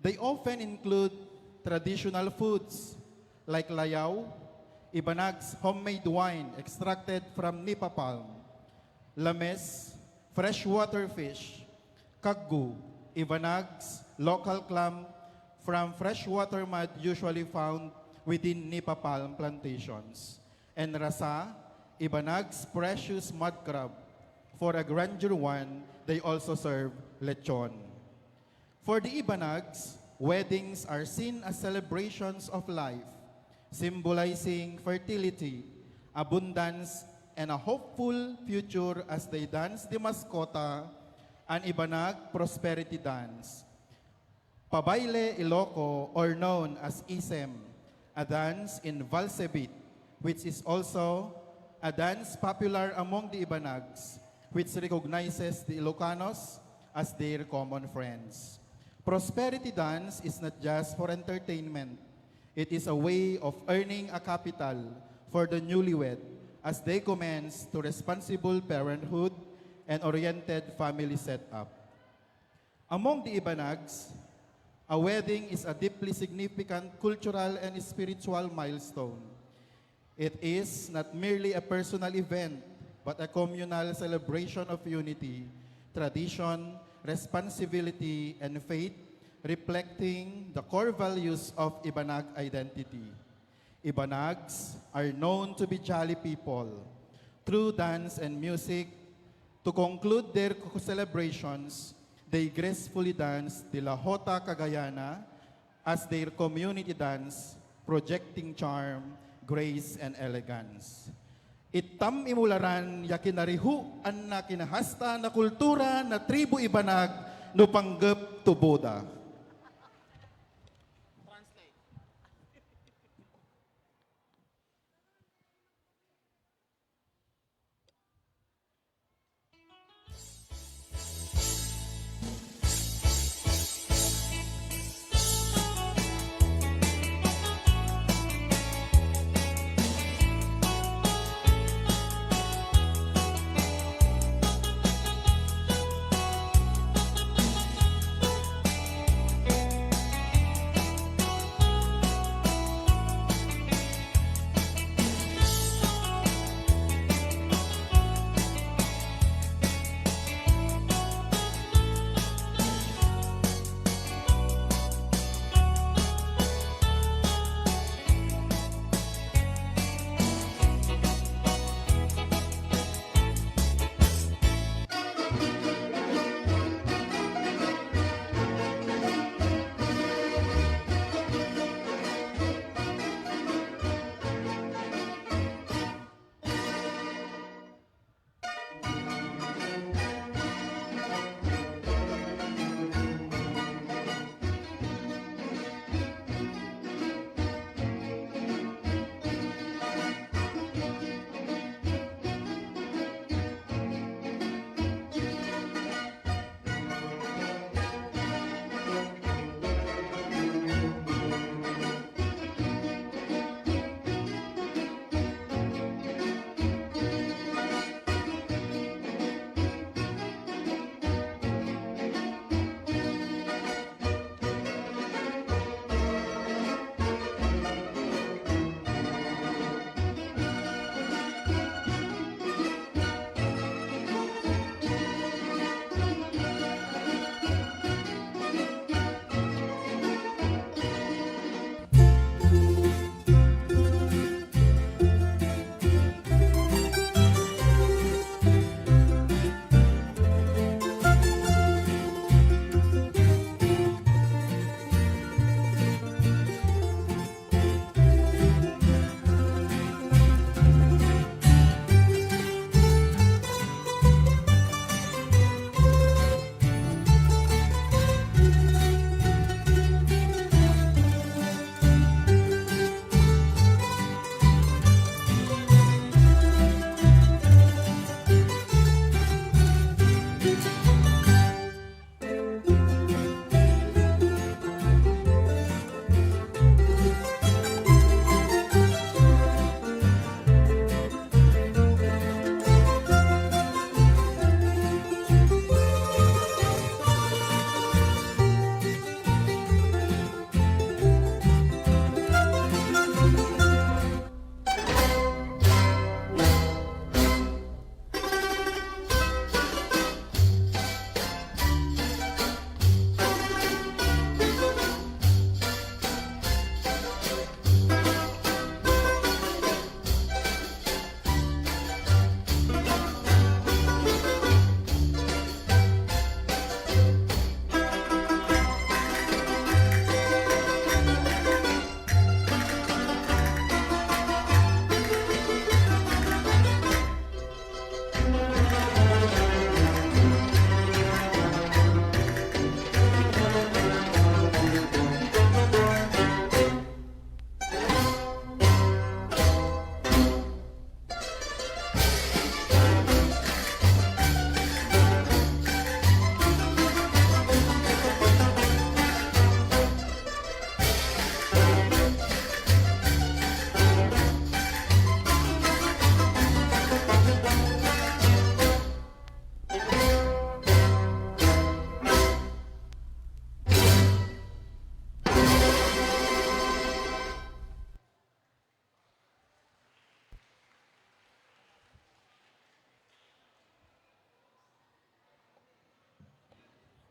They often include traditional foods like layaw, Ibanag's homemade wine extracted from nipa palm, lames, freshwater fish, kaggu, Ibanag's local clam from freshwater mud usually found within nipa palm plantations, and rasa, Ibanag's precious mud crab. For a grandeur one, they also serve lechon. For the Ibanags, weddings are seen as celebrations of life, symbolizing fertility, abundance, and a hopeful future as they dance the maskota, an Ibanag prosperity dance. Pabaile Iloco, or known as Isem, a dance in Valsebit, which is also a dance popular among the Ibanags, which recognizes the Ilocanos as their common friends. Prosperity dance is not just for entertainment. It is a way of earning a capital for the newlywed as they commence to responsible parenthood and oriented family setup. Among the Ibanags, a wedding is a deeply significant cultural and spiritual milestone. It is not merely a personal event, but a communal celebration of unity, tradition, responsibility, and faith, reflecting the core values of Ibanag identity. Ibanags are known to be jolly people. Through dance and music, to conclude their celebrations, they gracefully dance the La Jota Cagayana as their community dance, projecting charm, grace, and elegance. Itam imularan yakinarihu an na kinahasta na kultura na tribu Ibanag no panggep tuboda.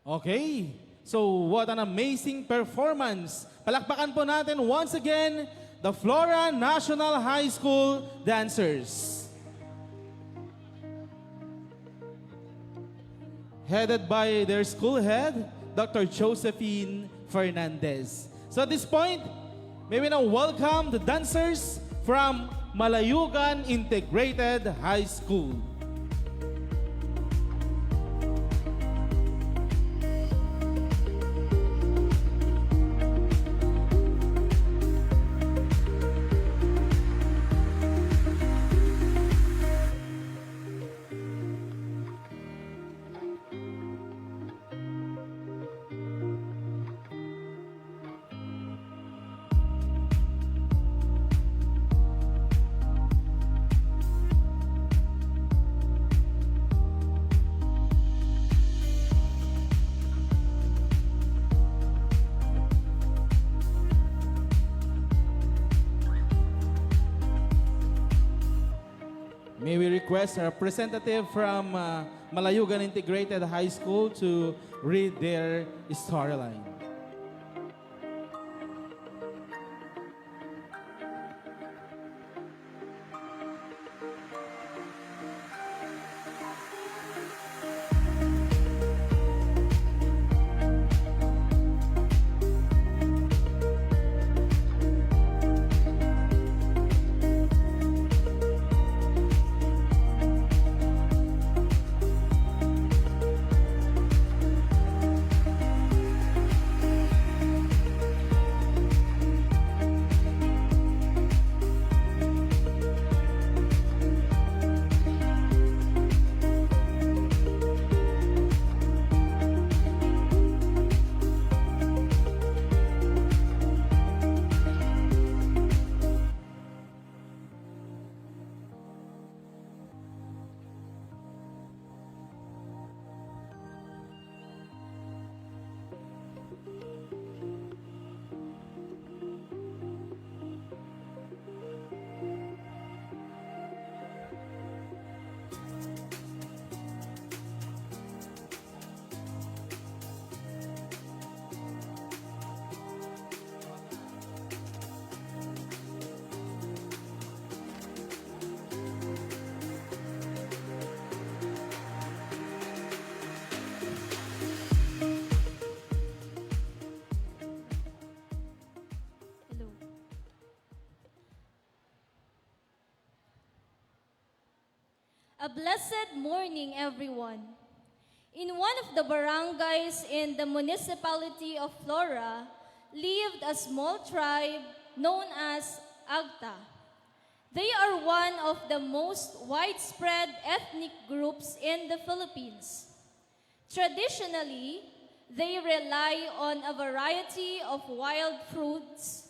Okay, so what an amazing performance. Palakpakan po natin once again the Flora National High School dancers. Headed by their school head, Dr. Josephine Fernandez. So at this point, may we now welcome the dancers from Malayugan Integrated High School. May we request a representative from Malayugan Integrated High School to read their storyline. A blessed morning, everyone. In one of the barangays in the municipality of Flora lived a small tribe known as Agta. They are one of the most widespread ethnic groups in the Philippines. Traditionally, they rely on a variety of wild fruits,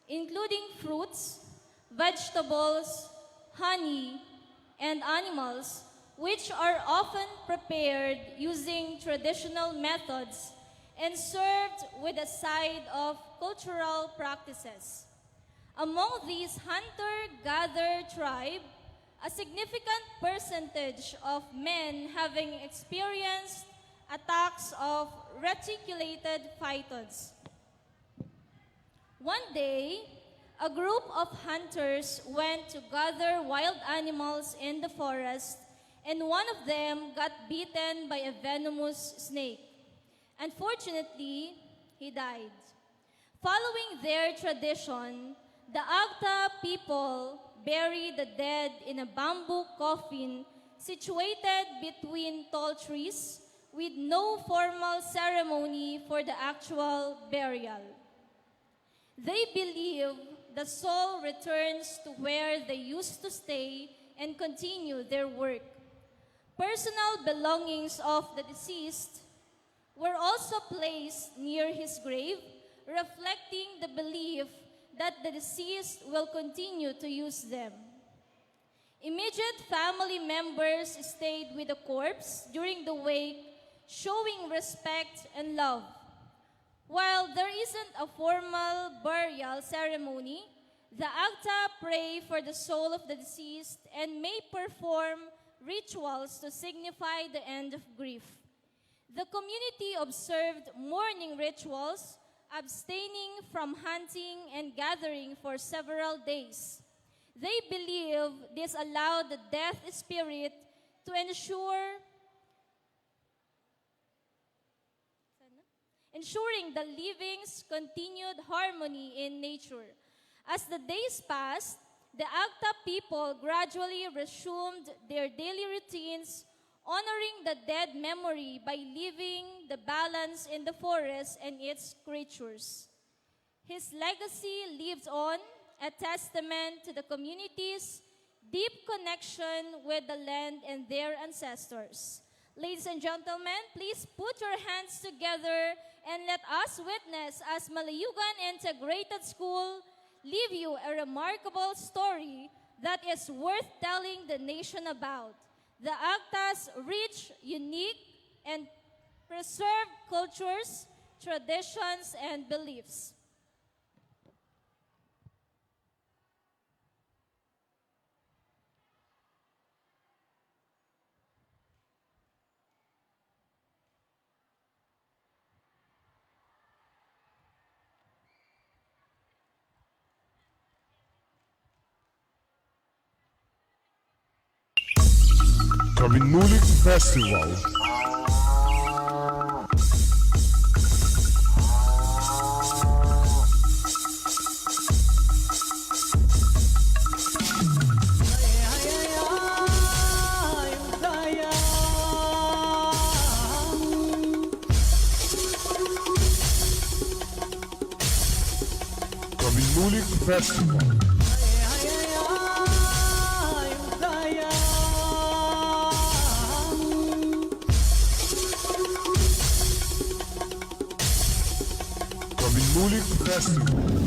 including fruits, vegetables, honey, and animals, which are often prepared using traditional methods and served with a side of cultural practices. Among these hunter-gatherer tribe, a significant percentage of men having experienced attacks of reticulated pythons. One day, a group of hunters went to gather wild animals in the forest, and one of them got bitten by a venomous snake. Unfortunately, he died. Following their tradition, the Agta people bury the dead in a bamboo coffin situated between tall trees with no formal ceremony for the actual burial. They believe the soul returns to where they used to stay and continue their work. Personal belongings of the deceased were also placed near his grave, reflecting the belief that the deceased will continue to use them. Immediate family members stayed with the corpse during the wake, showing respect and love. While there isn't a formal burial ceremony, the Agta pray for the soul of the deceased and may perform rituals to signify the end of grief. The community observed mourning rituals, abstaining from hunting and gathering for several days. They believe this allowed the death spirit to ensuring the living's continued harmony in nature. As the days passed, the Agta people gradually resumed their daily routines, honoring the dead memory by leaving the balance in the forest and its creatures. His legacy lives on, a testament to the community's deep connection with the land and their ancestors. Ladies and gentlemen, please put your hands together and let us witness as Malayugan Integrated School leave you a remarkable story that is worth telling the nation about. The Agta's rich, unique, and preserved cultures, traditions, and beliefs. Kabinnulig Festival. Kabinnulig Festival. Kabinnulig Festival.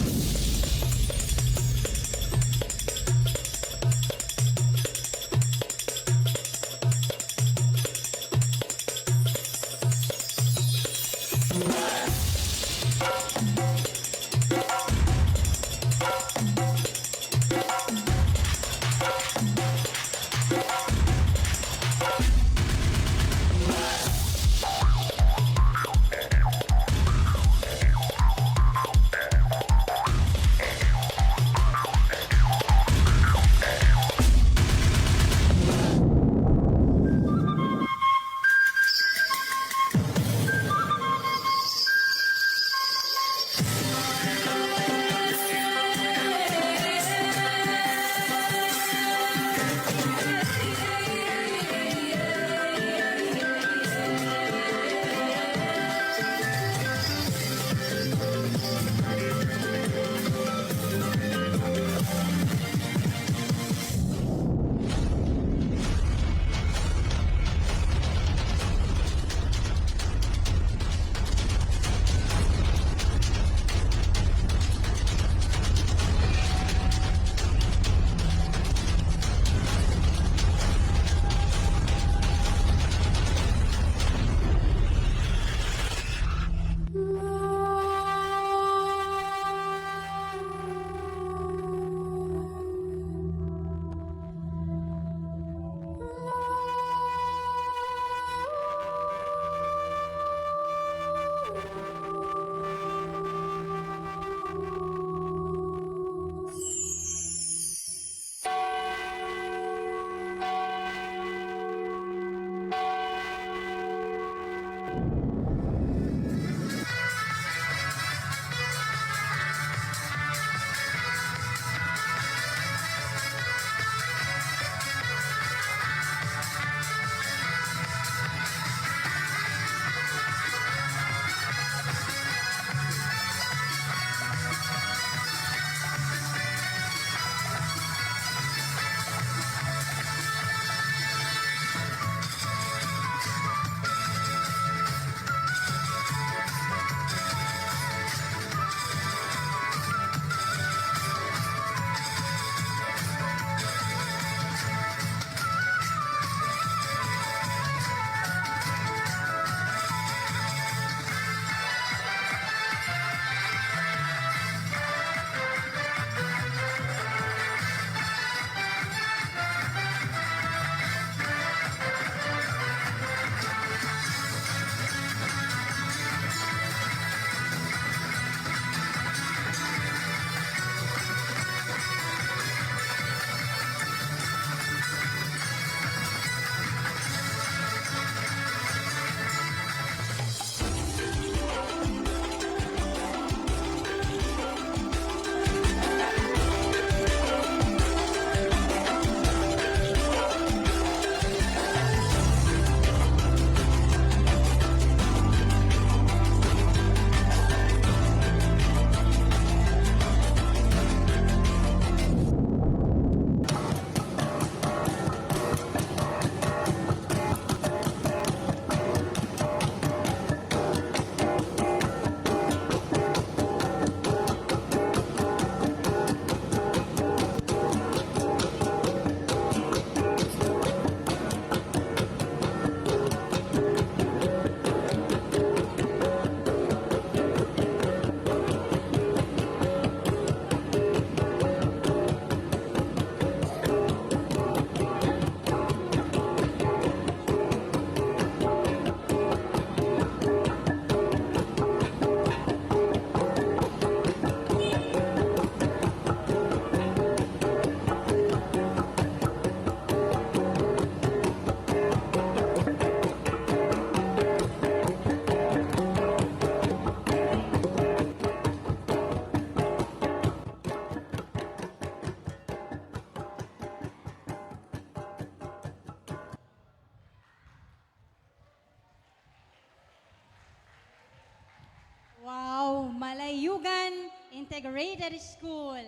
Integrated School.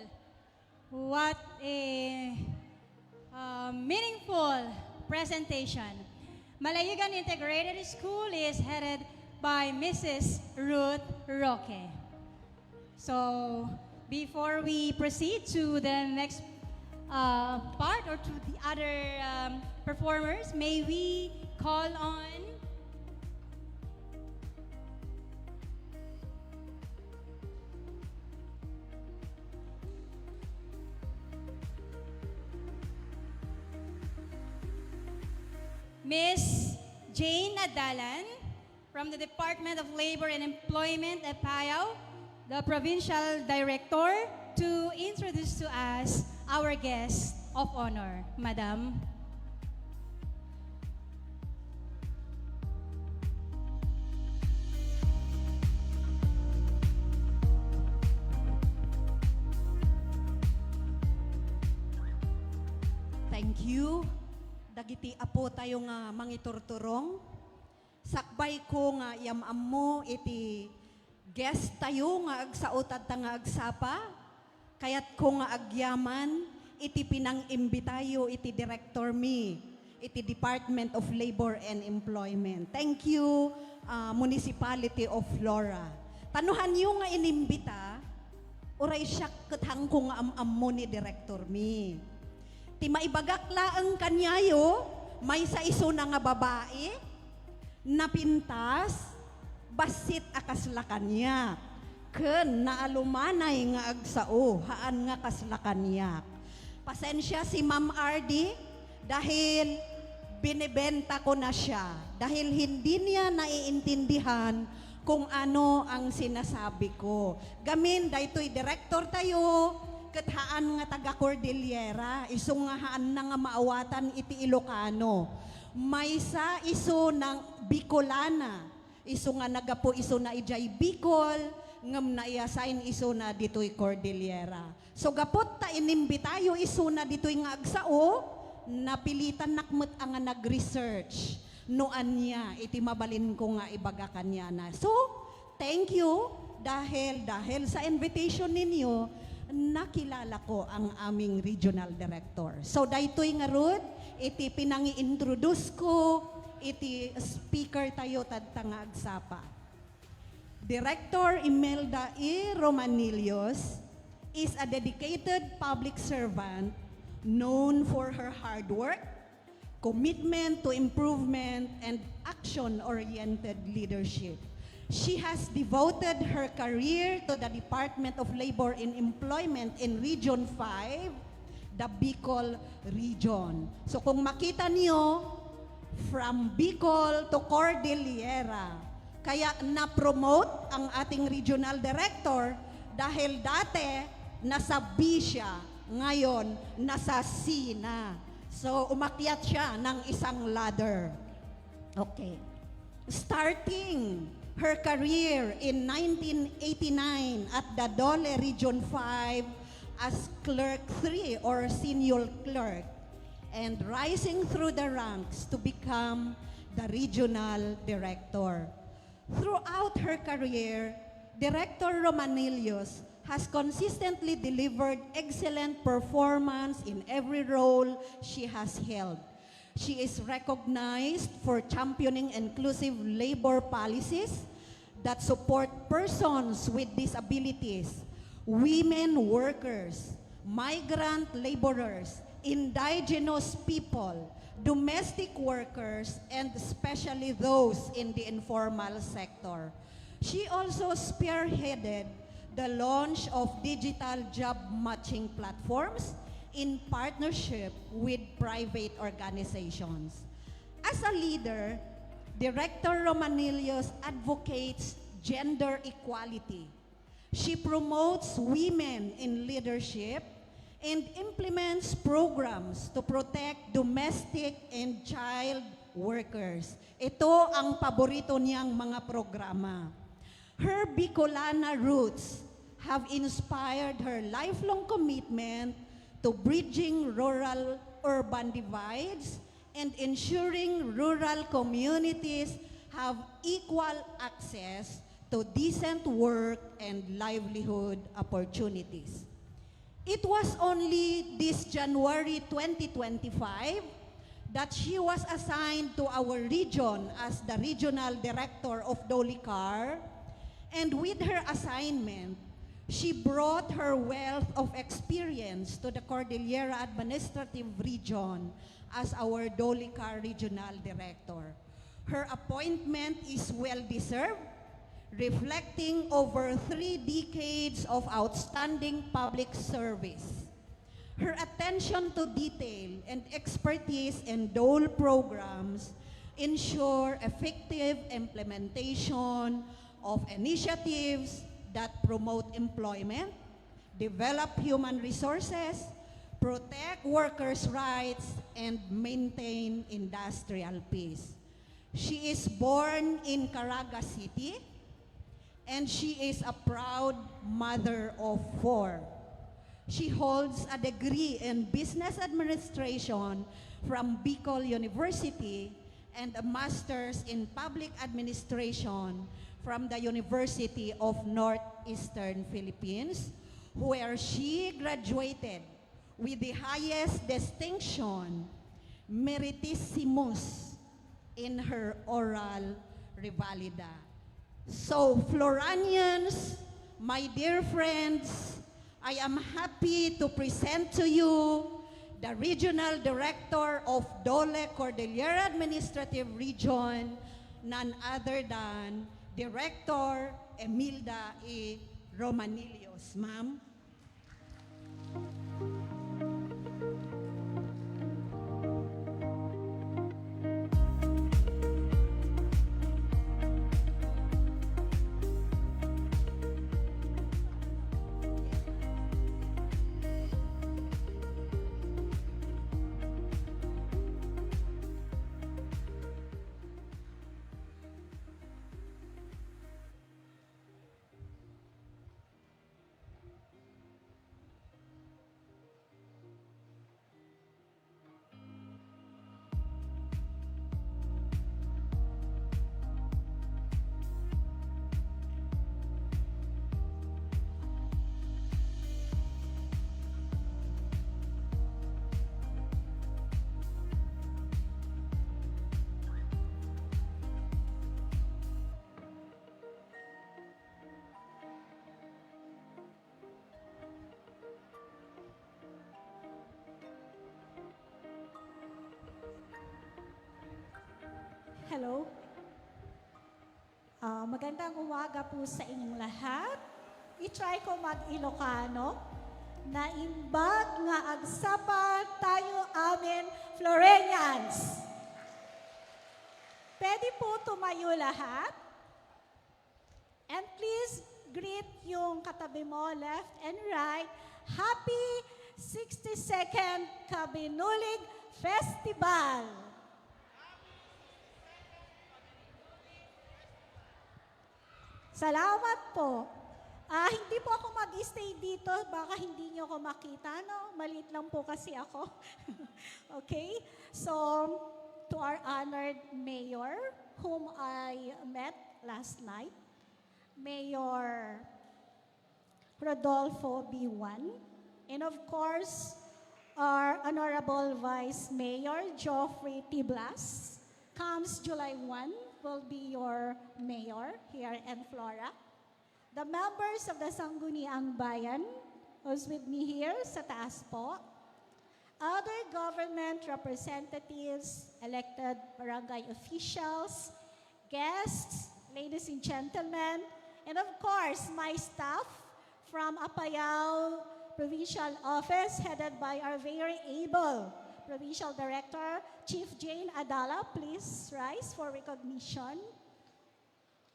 What a meaningful presentation. Malayugan Integrated School is headed by Mrs. Ruth Roque. So, before we proceed to the next part or to the other performers, may we call on Miss Jane Adalan from the Department of Labor and Employment at Payao, the Provincial Director, to introduce to us our guest of honor, Madam. Thank you. Dagiti apo tayo nga mangiturturong. Sakbay ko nga yamam mo iti guest tayo nga agsautad ta nga agsapa. Kayat ko nga agyaman iti pinang-imbitayo iti director mi iti Department of Labor and Employment. Thank you, Municipality of Flora. Tanuhan yung nga inimbita, uray siya katang ko nga am mo ni director mi. Ti maibagakla ang kanyayo, may sa iso na nga babae, napintas, basit akaslakan niya. Ken naalumanay nga agsao, haan nga kaslakan niya. Pasensya si Ma'am Ardi, dahil binibenta ko na siya. Dahil hindi niya naiintindihan kung ano ang sinasabi ko. Gamin, daytoy director tayo, haan nga taga Cordillera, iso nga haan na nga maawatan iti Ilocano. May sa iso ng Bicolana, iso nga nagapo iso na ijay Bicol, ngam na i-assign iso na dito'y Cordillera. So gapot ta inimbitayo iso na dito'y nga agsao, napilitan nakmet ang nga nag-research. Noan niya, iti mabalin ko nga ibaga kanya na. So, thank you dahil sa invitation ninyo, nakilala ko ang aming regional director. So, daytoy nga rod, iti pinangi-introduce ko, iti speaker tayo tadta nga agsapa. Director Imelda E. Romanillos is a dedicated public servant known for her hard work, commitment to improvement, and action-oriented leadership. She has devoted her career to the Department of Labor and Employment in Region 5, the Bicol region. So kung makita niyo, from Bicol to Cordillera, kaya na-promote ang ating regional director dahil dati nasa B siya, ngayon nasa C na. So umakyat siya ng isang ladder. Okay. Starting her career in 1989 at the Dole Region 5 as Clerk 3 or Senior Clerk, and rising through the ranks to become the Regional Director. Throughout her career, Director Romanillos has consistently delivered excellent performance in every role she has held. She is recognized for championing inclusive labor policies that support persons with disabilities, women workers, migrant laborers, indigenous people, domestic workers, and especially those in the informal sector. She also spearheaded the launch of digital job matching platforms in partnership with private organizations. As a leader, Director Romanillos advocates gender equality. She promotes women in leadership and implements programs to protect domestic and child workers. Ito ang paborito niyang mga programa. Her Bicolana roots have inspired her lifelong commitment to bridging rural-urban divides and ensuring rural communities have equal access to decent work and livelihood opportunities. It was only this January 2025 that she was assigned to our region as the Regional Director of Dolicar, and with her assignment, she brought her wealth of experience to the Cordillera Administrative Region as our Dolicar Regional Director. Her appointment is well-deserved, reflecting over 3 decades of outstanding public service. Her attention to detail and expertise in DOLE programs ensure effective implementation of initiatives that promote employment, develop human resources, protect workers' rights, and maintain industrial peace. She is born in Caraga City, and she is a proud mother of 4. She holds a degree in business administration from Bicol University and a master's in public administration from the University of Northeastern Philippines, where she graduated with the highest distinction, Meritissimus, in her oral revalida. So, Floranians, my dear friends, I am happy to present to you the Regional Director of Dole Cordillera Administrative Region, none other than Director Emilda E. Romanillos. Ma'am. Hello. Magandang umaga po sa inyong lahat. I-try ko mag-Ilocano. Naimbag nga agsapan tayo amin Florenians. Pwede po tumayo lahat. And please greet yung katabi mo, left and right. Happy 62nd Kabinnulig Festival! Salamat po. Hindi po ako mag-stay dito, baka hindi niyo ako makita, no? Maliit lang po kasi ako. Okay? So, to our honored mayor, whom I met last night, Mayor Rodolfo B1, and of course, our honorable Vice Mayor Geoffrey T. Blas, comes July 1, will be your mayor here in Flora. The members of the Sangguniang Bayan, who's with me here sa taas po. Other government representatives, elected barangay officials, guests, ladies and gentlemen, and of course, my staff from Apayao Provincial Office, headed by our very able Provincial Director, Chief Jane Adala. Please rise for recognition.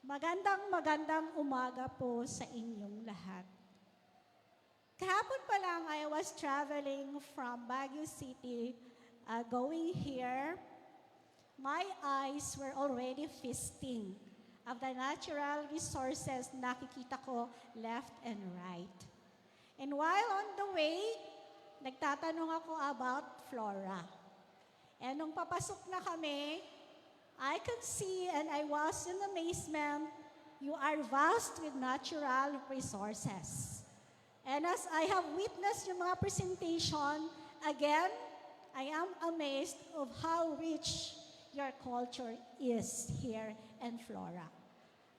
Magandang umaga po sa inyong lahat. Kahapon pa lang, I was traveling from Baguio City, going here. My eyes were already feasting of the natural resources nakikita ko left and right. And while on the way, nagtatanong ako about Flora. And nung papasok na kami, I could see and I was in amazement You are vast with natural resources. And as I have witnessed yung mga presentation, again, I am amazed of how rich your culture is here in Flora.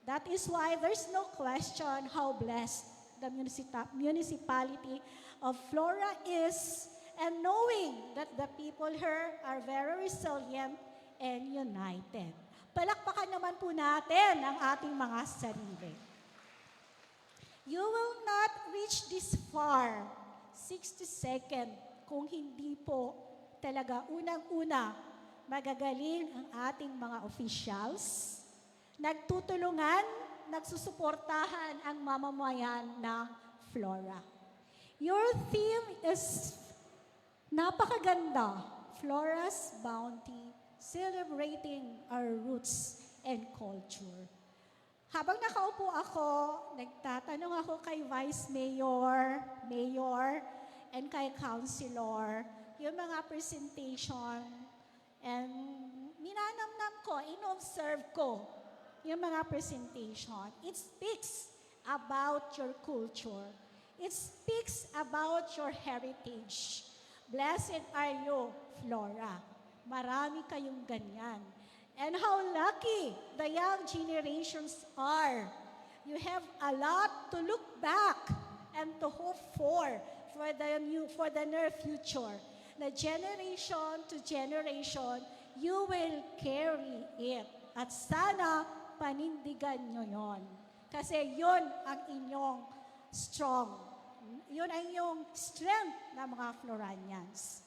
That is why there's no question how blessed the municipality of Flora is, and knowing that the people here are very resilient and united. Palakpakan naman po natin ang ating mga sarili. You will not reach this far, 62nd, kung hindi po talaga unang-una magagaling ang ating mga officials, nagtutulungan, nagsusuportahan ang mamamayan ng Flora. Your theme is napakaganda, Flora's Bounty, celebrating our roots and culture. Habang nakaupo ako, nagtatanong ako kay Vice Mayor, Mayor, and kay Councilor, yung mga presentation, and minanamnam ko, in-observe ko yung mga presentation. It speaks about your culture. It speaks about your heritage. Blessed are you, Flora. Marami kayong ganyan. And how lucky the young generations are. You have a lot to look back and to hope for the near future. Na generation to generation, you will carry it. At sana, panindigan nyo yon. Kasi yon ang inyong strong. Yon ang inyong strength na mga Floranians.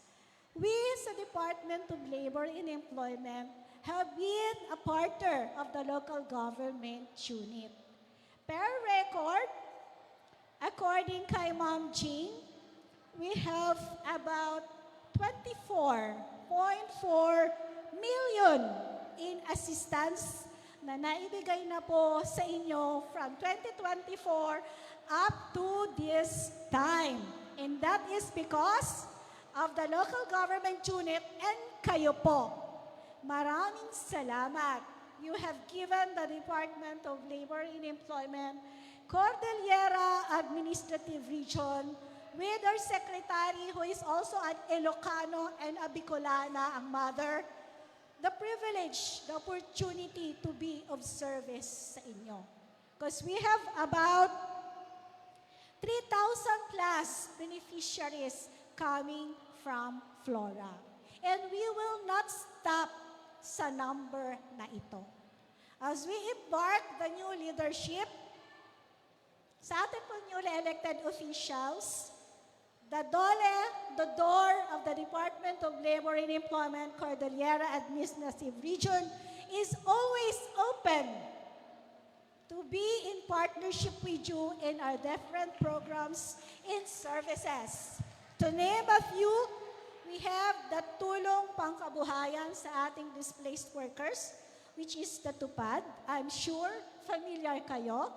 We sa Department of Labor and Employment have been a partner of the local government unit. Per record, according kay Ma'am Jean, we have about 24.4 million in assistance na naibigay na po sa inyo from 2024 up to this time. And that is because of the local government unit and kayo po. Maraming salamat. You have given the Department of Labor and Employment, Cordillera Administrative Region, with our secretary who is also an Ilocano and a Bicolana, ang mother, the privilege, the opportunity to be of service sa inyo. Because we have about 3,000 plus beneficiaries coming from Flora. And we will not stop sa number na ito. As we embark the new leadership, sa ating po newly elected officials, the door of the Department of Labor and Employment, Cordillera Administrative Region is always open to be in partnership with you in our different programs and services. To name a few, we have the tulong pangkabuhayan sa ating displaced workers, which is the TUPAD. I'm sure familiar kayo.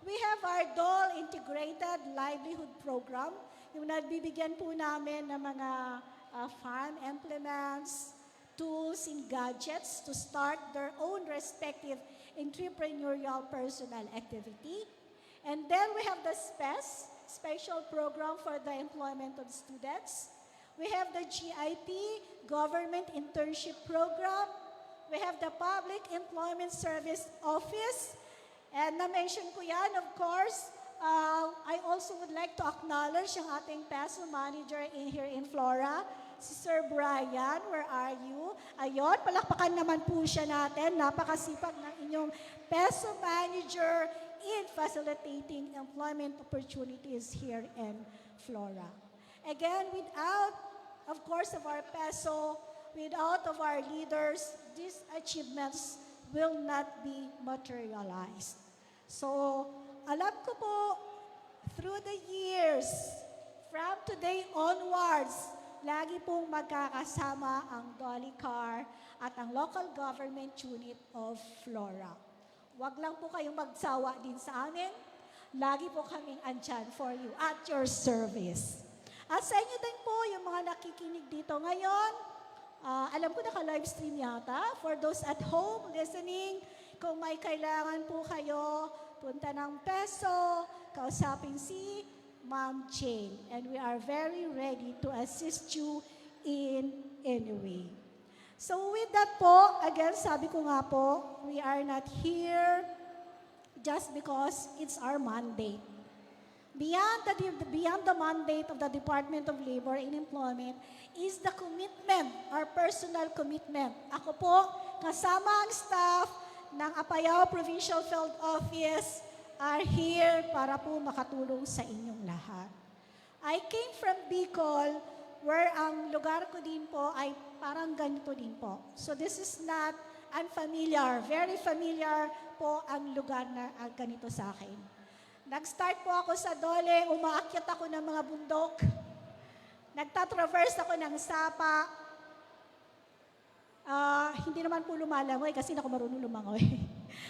We have our DOL Integrated Livelihood Program, yung nagbibigyan po namin ng mga farm implements, tools, and gadgets to start their own respective entrepreneurial personal activity. And then we have the special program for the employment of students. We have the GIP, Government Internship Program. We have the Public Employment Service Office. And na-mention ko yan, of course, I also would like to acknowledge ang ating PESO manager here in Flora, si Sir Brian. Where are you? Ayun, palakpakan naman po siya natin. Napakasipag ng inyong PESO manager in facilitating employment opportunities here in Flora. Again, without, of course, of our PESO, without of our leaders, these achievements will not be materialized. So, alam ko po, through the years, from today onwards, lagi pong magkakasama ang Dolly Car at ang local government unit of Flora. Huwag lang po kayong magsawa din sa amin. Lagi po kaming andyan for you at your service. At sa inyo din po, yung mga nakikinig dito ngayon, alam ko naka-live stream yata. For those at home listening, kung may kailangan po kayo, punta ng peso, kausapin si Ma'am Jane. And we are very ready to assist you in any way. So with that po, again, sabi ko nga po, we are not here just because it's our mandate. Beyond the mandate of the Department of Labor and Employment is the commitment, our personal commitment. Ako po, kasama ang staff ng Apayao Provincial Field Office are here para po makatulong sa inyong lahat. I came from Bicol, where ang lugar ko din po ay parang ganito din po. So this is not unfamiliar. Very familiar po ang lugar na ganito sa akin. Nag-start po ako sa Dole, umaakyat ako ng mga bundok. Nagtatraverse ako ng sapa. Hindi naman po lumalangoy kasi hindi ako marunong lumangoy.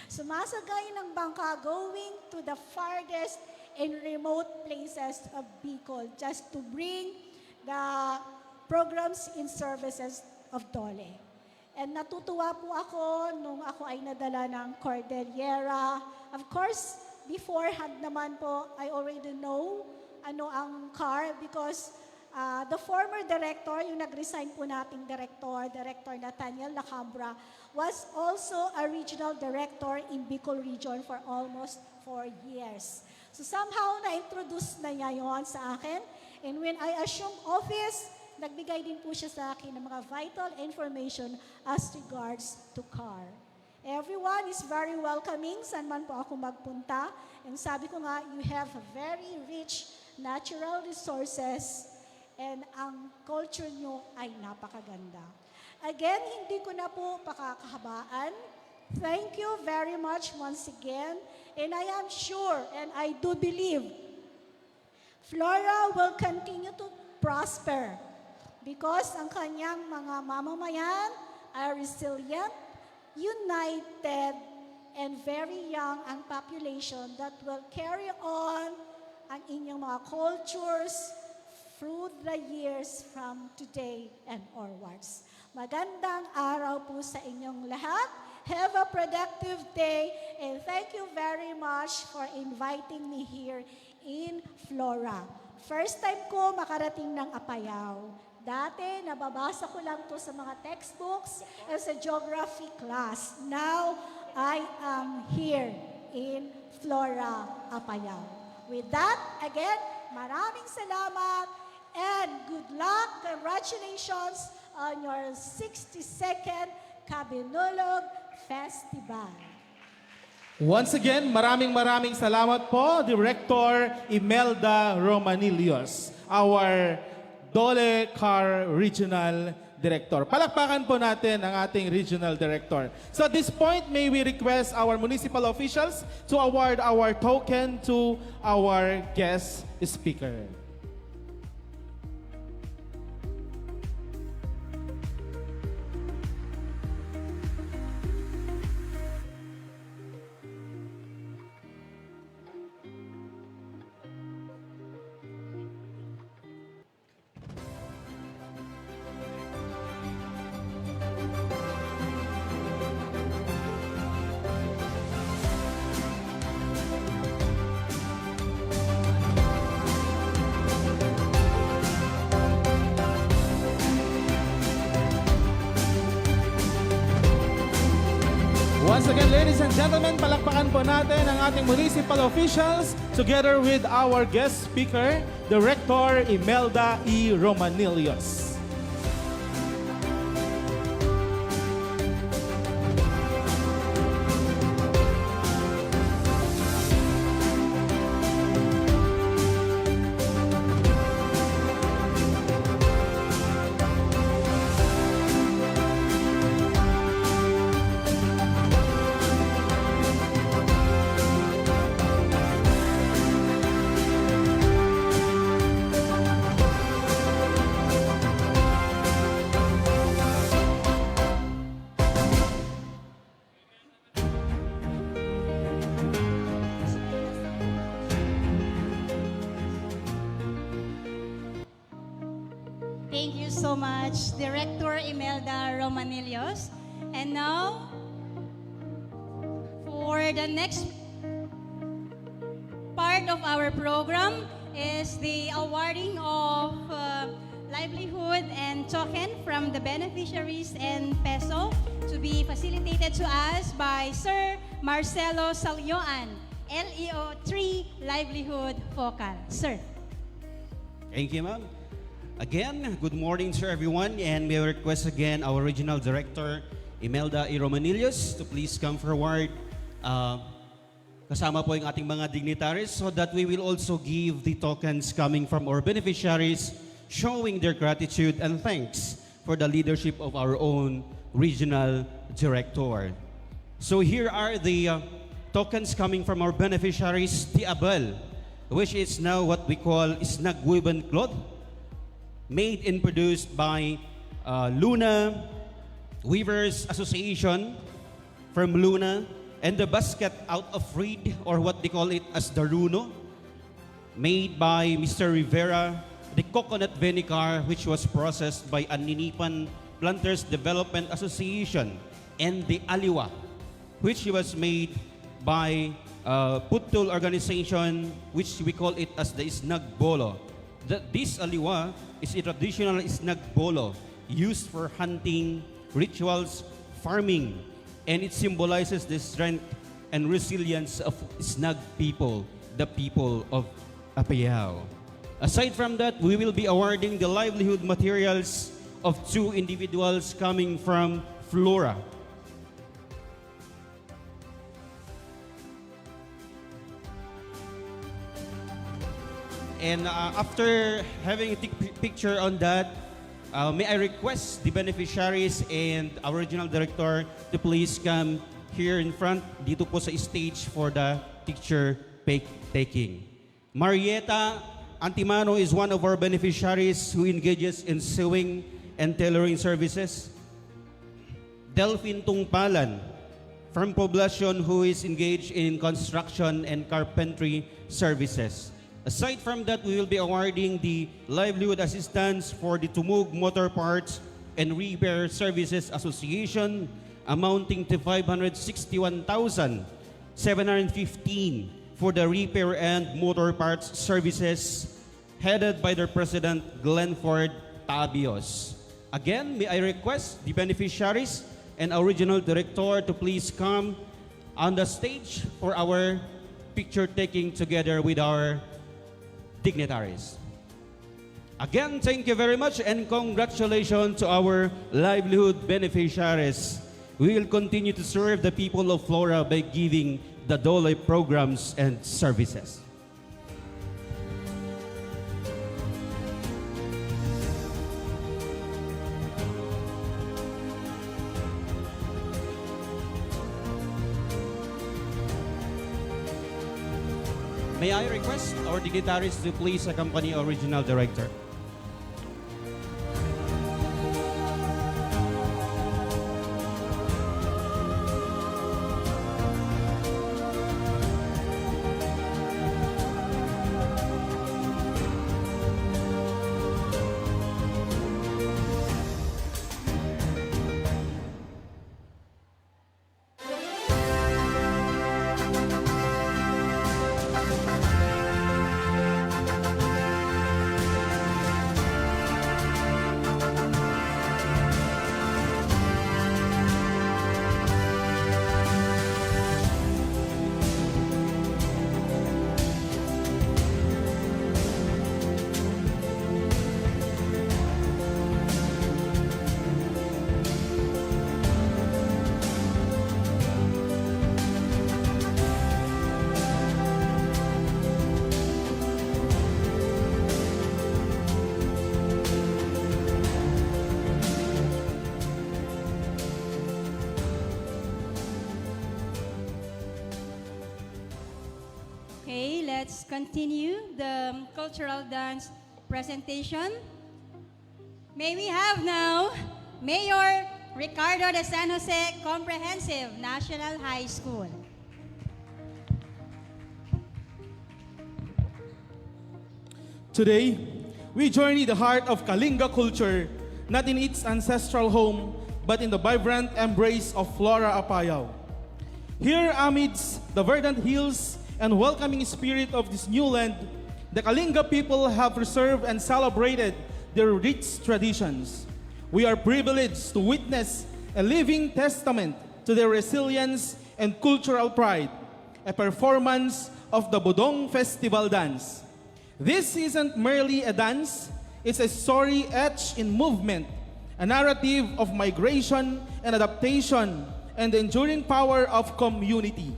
Sumasagay ng bangka going to the farthest and remote places of Bicol just to bring the programs and services of Dole. And natutuwa po ako nung ako ay nadala ng Cordillera. Of course, beforehand naman po, I already know ano ang CAR because the former director, yung nag-resign po nating Director Nathaniel Lacambra, was also a regional director in Bicol region for almost 4 years. So somehow na-introduce na niya yon sa akin. And when I assumed office, nagbigay din po siya sa akin ng mga vital information as regards to CAR. Everyone is very welcoming, saan man po ako magpunta. And sabi ko nga, you have very rich natural resources and ang culture nyo ay napakaganda. Again, hindi ko na po pakakahabaan. Thank you very much once again. And I am sure and I do believe Flora will continue to prosper because ang kanyang mga mamamayan are resilient, united, and very young ang population that will carry on ang inyong mga cultures through the years from today and onwards. Magandang araw po sa inyong lahat. Have a productive day and thank you very much for inviting me here in Flora. First time ko makarating ng Apayao. Dati, nababasa ko lang to sa mga textbooks as a geography class. Now, I am here in Flora, Apayao. With that, again, maraming salamat and good luck. Congratulations on your 62nd Kabinnulig Festival. Once again, maraming salamat po, Director Imelda Romanillos, our Dole Car Regional Director. Palakpakan po natin ang ating Regional Director. So at this point, may we request our municipal officials to award our token to our guest speaker. Once again, ladies and gentlemen, palakpakan po natin ang ating municipal officials together with our guest speaker, Director Imelda E. Romanillos. Thank you so much, Director Imelda Romanillos. And now, For the next part of our program is the awarding of livelihood and token from the beneficiaries and peso to be facilitated to us by Sir Marcelo Salyoan, LEO 3 Livelihood Focal. Sir. Thank you, ma'am. Again, good morning to everyone, and may I request again our Regional Director, Imelda E. Romanillos, to please come forward. Kasama po yung ating mga dignitaries so that we will also give the tokens coming from our beneficiaries, showing their gratitude and thanks for the leadership of our own Regional Director. So here are the tokens coming from our beneficiaries, the Abel, which is now what we call snug woven cloth, made and produced by Luna Weavers Association from Luna, and the basket out of reed, or what they call it as the runo, made by Mr. Rivera, the coconut vinegar, which was processed by Aninipan Planters Development Association, and the aliwa, which was made by Putul organization, which we call it as the snug bolo. This aliwa is a traditional snug bolo used for hunting, rituals, farming, and it symbolizes the strength and resilience of snug people, the people of Apayao. Aside from that, we will be awarding the livelihood materials of 2 individuals coming from Flora. And after having a picture on that, may I request the beneficiaries and our Regional Director to please come here in front, dito po sa stage for the picture taking. Marieta Antimano is one of our beneficiaries who engages in sewing and tailoring services. Delphine Tungpalan from Poblacion, who is engaged in construction and carpentry services. Aside from that, we will be awarding the livelihood assistance for the Tumug Motor Parts and Repair Services Association, amounting to 561,715 for the repair and motor parts services, headed by their President, Glenford Tabios. Again, may I request the beneficiaries and our Regional Director to please come on the stage for our picture taking together with our dignitaries. Again, thank you very much and congratulations to our livelihood beneficiaries. We will continue to serve the people of Flora by giving the DOLE programs and services. May I request our dignitaries to please accompany our Regional Director. Okay, let's continue the cultural dance presentation. May we have now Mayor Ricardo de San Jose Comprehensive National High School. Today, we journey the heart of Kalinga culture, not in its ancestral home, but in the vibrant embrace of Flora Apayao. Here amidst the verdant hills and welcoming spirit of this new land, the Kalinga people have preserved and celebrated their rich traditions. We are privileged to witness a living testament to their resilience and cultural pride, a performance of the Budong Festival Dance. This isn't merely a dance, it's a story etched in movement, a narrative of migration and adaptation, and the enduring power of community.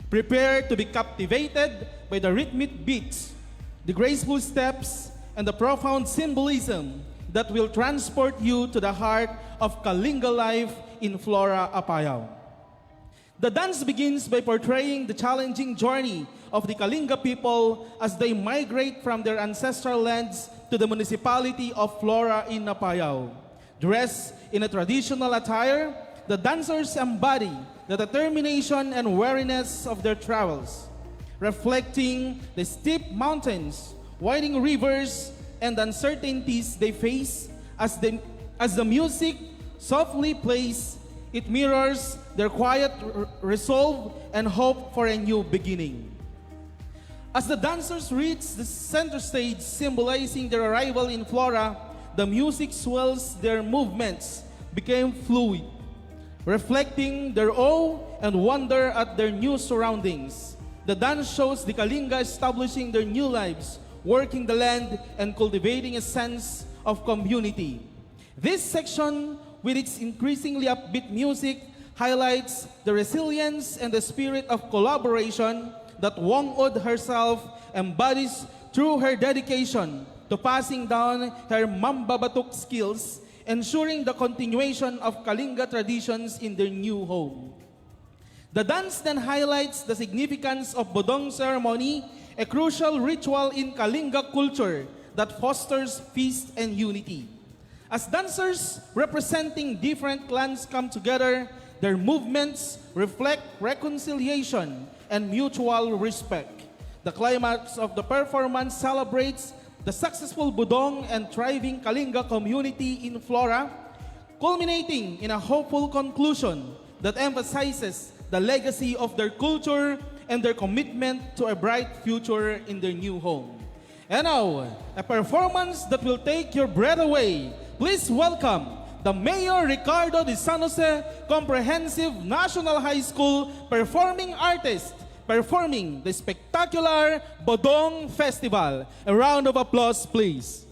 Prepare to be captivated by the rhythmic beats, the graceful steps, and the profound symbolism that will transport you to the heart of Kalinga life in Flora, Apayao. The dance begins by portraying the challenging journey of the Kalinga people as they migrate from their ancestral lands to the municipality of Flora in Apayao. Dressed in a traditional attire, the dancers embody the determination and weariness of their travels, reflecting the steep mountains, winding rivers, and uncertainties they face as the music softly plays. It mirrors their quiet resolve and hope for a new beginning. As the dancers reach the center stage symbolizing their arrival in Flora, the music swells, their movements became fluid, reflecting their awe and wonder at their new surroundings. The dance shows the Kalinga establishing their new lives, working the land, and cultivating a sense of community. This section, with its increasingly upbeat music, highlights the resilience and the spirit of collaboration that Wongod herself embodies through her dedication to passing down her mambabatuk skills, ensuring the continuation of Kalinga traditions in their new home. The dance then highlights the significance of Bodong ceremony, a crucial ritual in Kalinga culture that fosters peace and unity. As dancers representing different clans come together, their movements reflect reconciliation and mutual respect. The climax of the performance celebrates the successful Budong and thriving Kalinga community in Flora, culminating in a hopeful conclusion that emphasizes the legacy of their culture and their commitment to a bright future in their new home. And now, a performance that will take your breath away. Please welcome the Mayor Ricardo de San Jose Comprehensive National High School performing artist performing the spectacular Bodong Festival. A round of applause, please.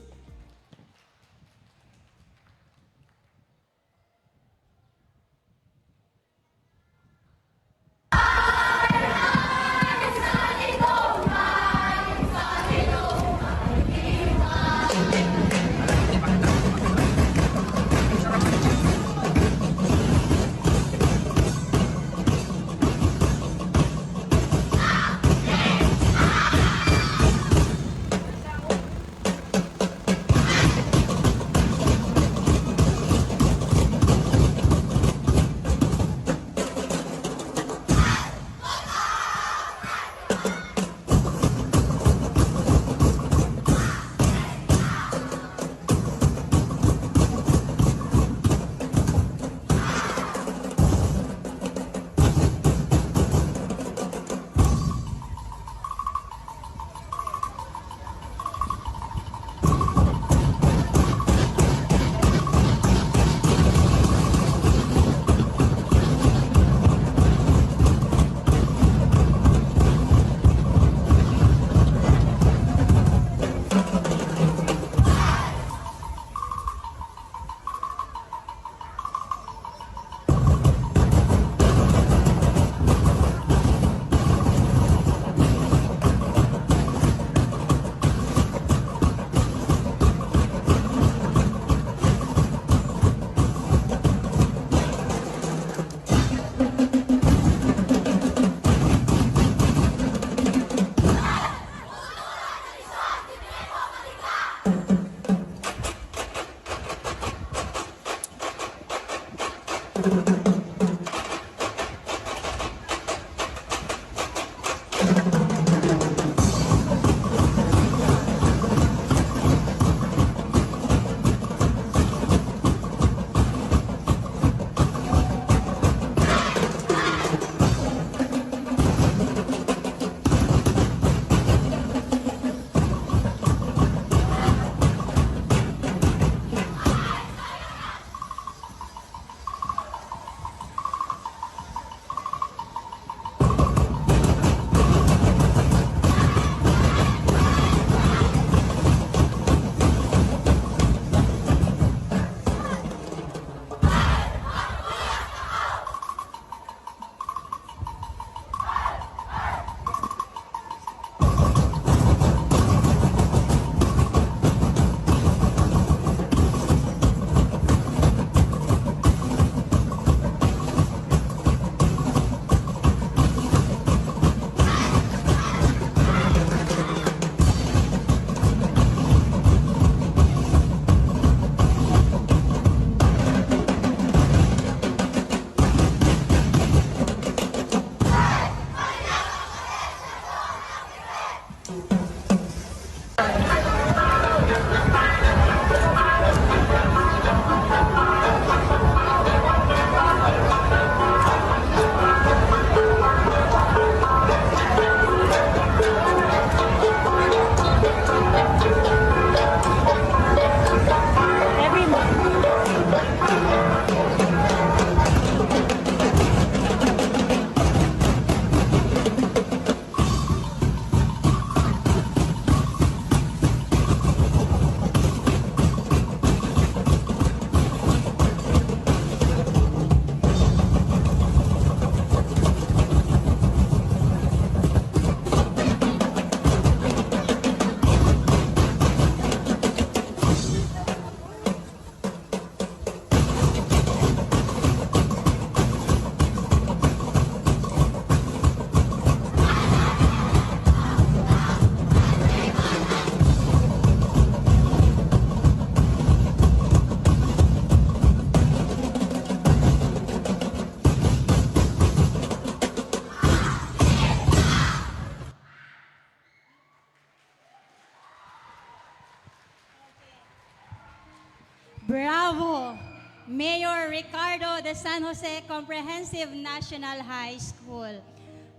Bravo! Mayor Ricardo de San Jose Comprehensive National High School.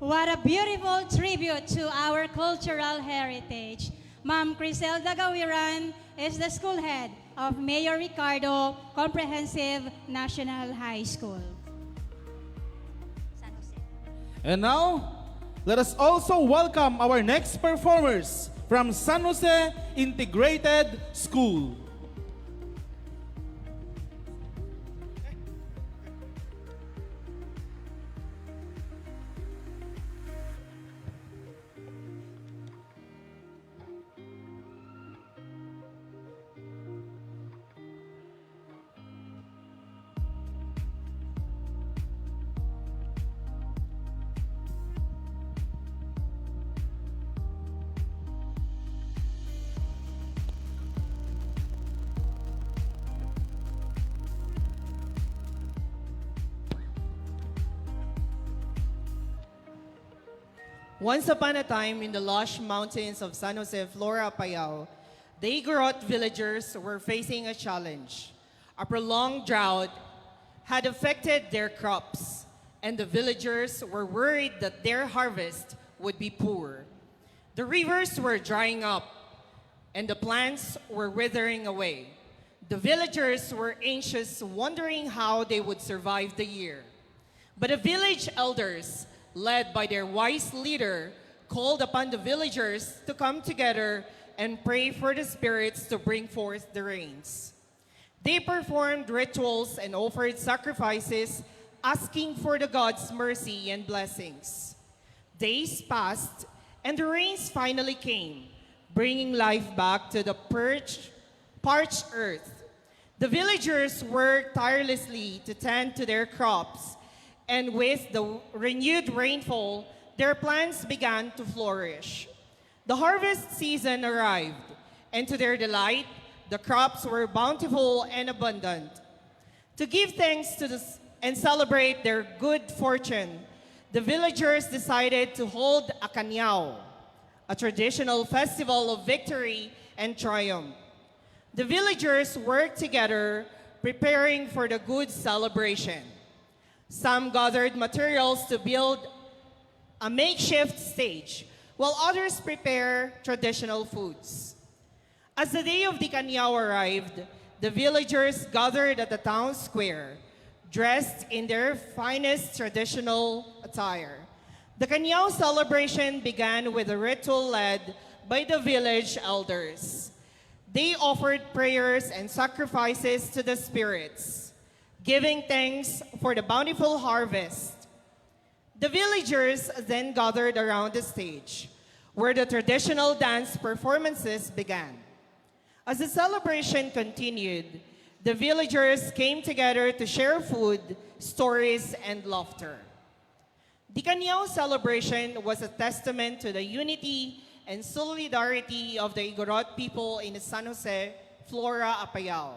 What a beautiful tribute to our cultural heritage. Ma'am Criselda Gawiran is the school head of Mayor Ricardo Comprehensive National High School. And now, let us also welcome our next performers from San Jose Integrated School. Once upon a time in the lush mountains of San Jose, Flora, Payao, the Igorot villagers were facing a challenge. A prolonged drought had affected their crops, and the villagers were worried that their harvest would be poor. The rivers were drying up, and the plants were withering away. The villagers were anxious, wondering how they would survive the year. But the village elders, led by their wise leader, called upon the villagers to come together and pray for the spirits to bring forth the rains. They performed rituals and offered sacrifices, asking for the gods' mercy and blessings. Days passed, and the rains finally came, bringing life back to the parched earth. The villagers worked tirelessly to tend to their crops, and with the renewed rainfall, their plants began to flourish. The harvest season arrived, and to their delight, the crops were bountiful and abundant. To give thanks and celebrate their good fortune, the villagers decided to hold a kanyao, a traditional festival of victory and triumph. The villagers worked together, preparing for the good celebration. Some gathered materials to build a makeshift stage, while others prepare traditional foods. As the day of the Kanyao arrived, the villagers gathered at the town square, dressed in their finest traditional attire. The Kanyao celebration began with a ritual led by the village elders. They offered prayers and sacrifices to the spirits, giving thanks for the bountiful harvest. The villagers then gathered around the stage, where the traditional dance performances began. As the celebration continued, the villagers came together to share food, stories, and laughter. The Kanyao celebration was a testament to the unity and solidarity of the Igorot people in San Jose, Flora, Apayao.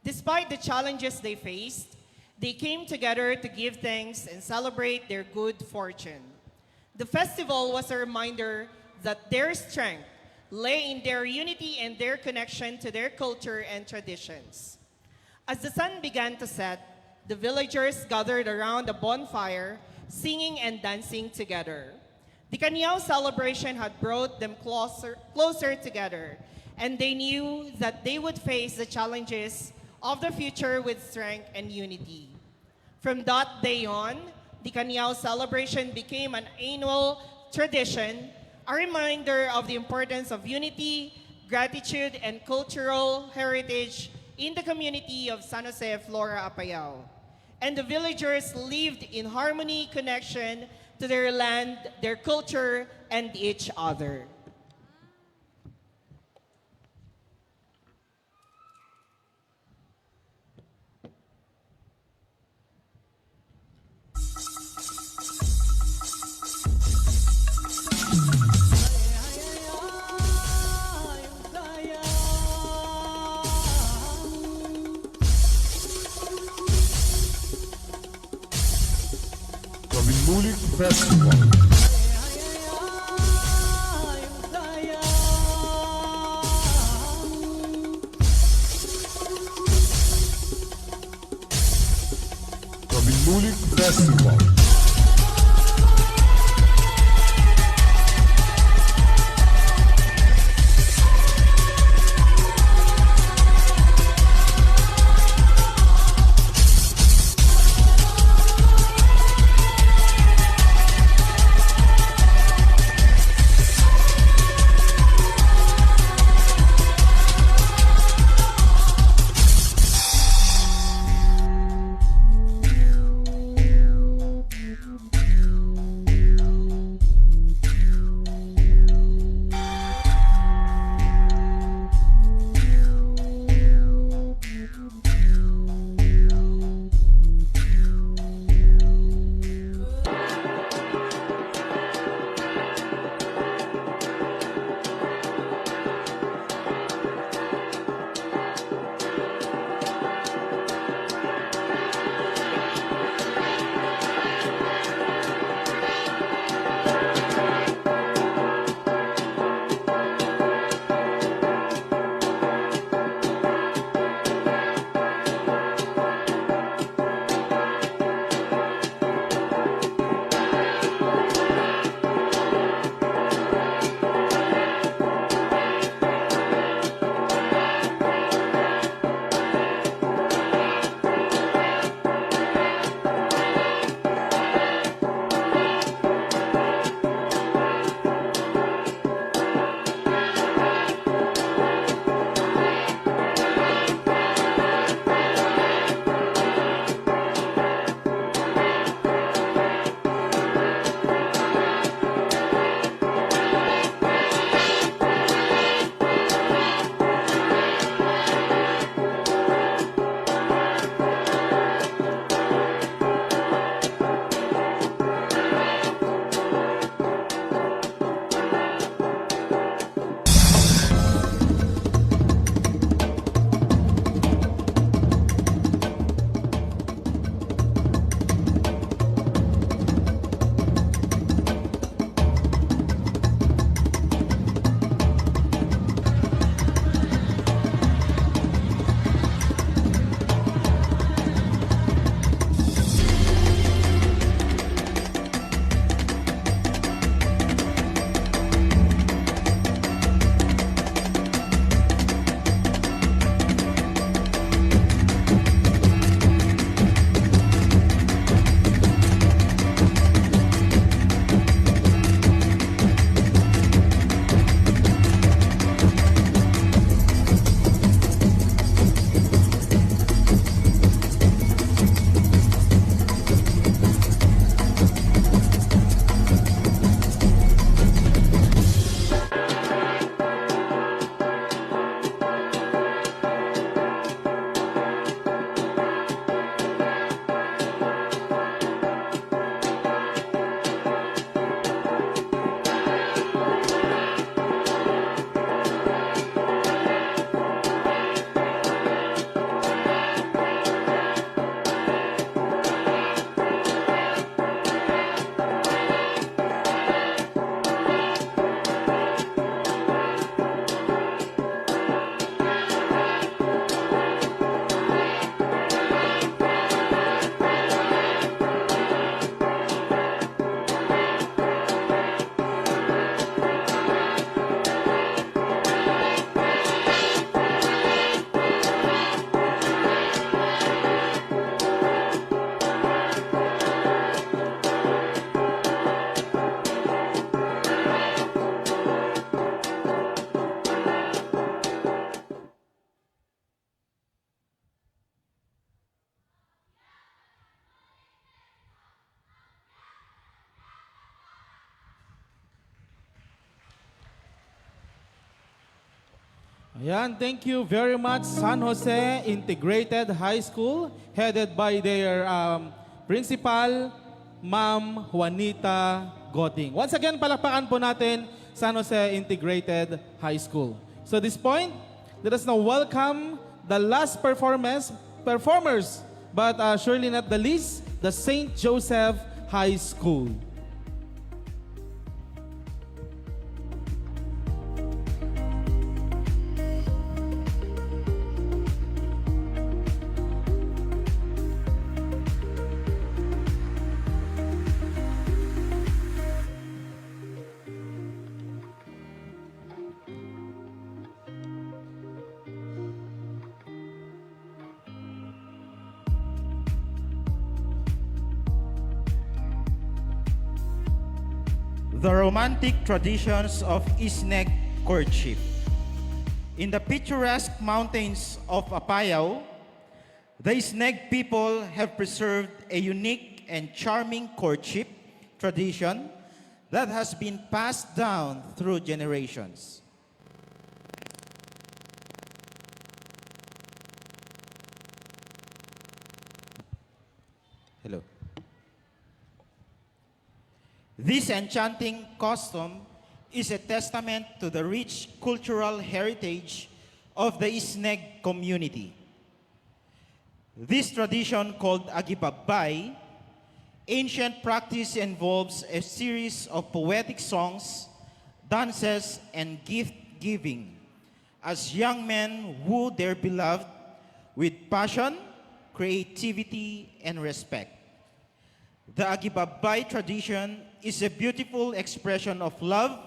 Despite the challenges they faced, they came together to give thanks and celebrate their good fortune. The festival was a reminder that their strength lay in their unity and their connection to their culture and traditions. As the sun began to set, the villagers gathered around a bonfire, singing and dancing together. The Kanyao celebration had brought them closer together, and they knew that they would face the challenges of the future with strength and unity. From that day on, the Kanyao celebration became an annual tradition, a reminder of the importance of unity, gratitude, and cultural heritage in the community of San Jose, Flora, Apayao. And the villagers lived in harmony, connection to their land, their culture, and each other. Kabinnulig Festival. Festival. Ayan, thank you very much, San Jose Integrated High School, headed by their principal, Ma'am Juanita Goding. Once again, palakpakan po natin San Jose Integrated High School. So at this point, let us now welcome the last performers, but surely not the least, the St. Joseph High School. the romantic traditions of Isneg courtship. In the picturesque mountains of Apayao, the Isneg people have preserved a unique and charming courtship tradition that has been passed down through generations. Hello. This enchanting custom is a testament to the rich cultural heritage of the Isneg community. This tradition, called Agibabay, ancient practice, involves a series of poetic songs, dances, and gift-giving as young men woo their beloved with passion, creativity, and respect. The Agibabay tradition is a beautiful expression of love,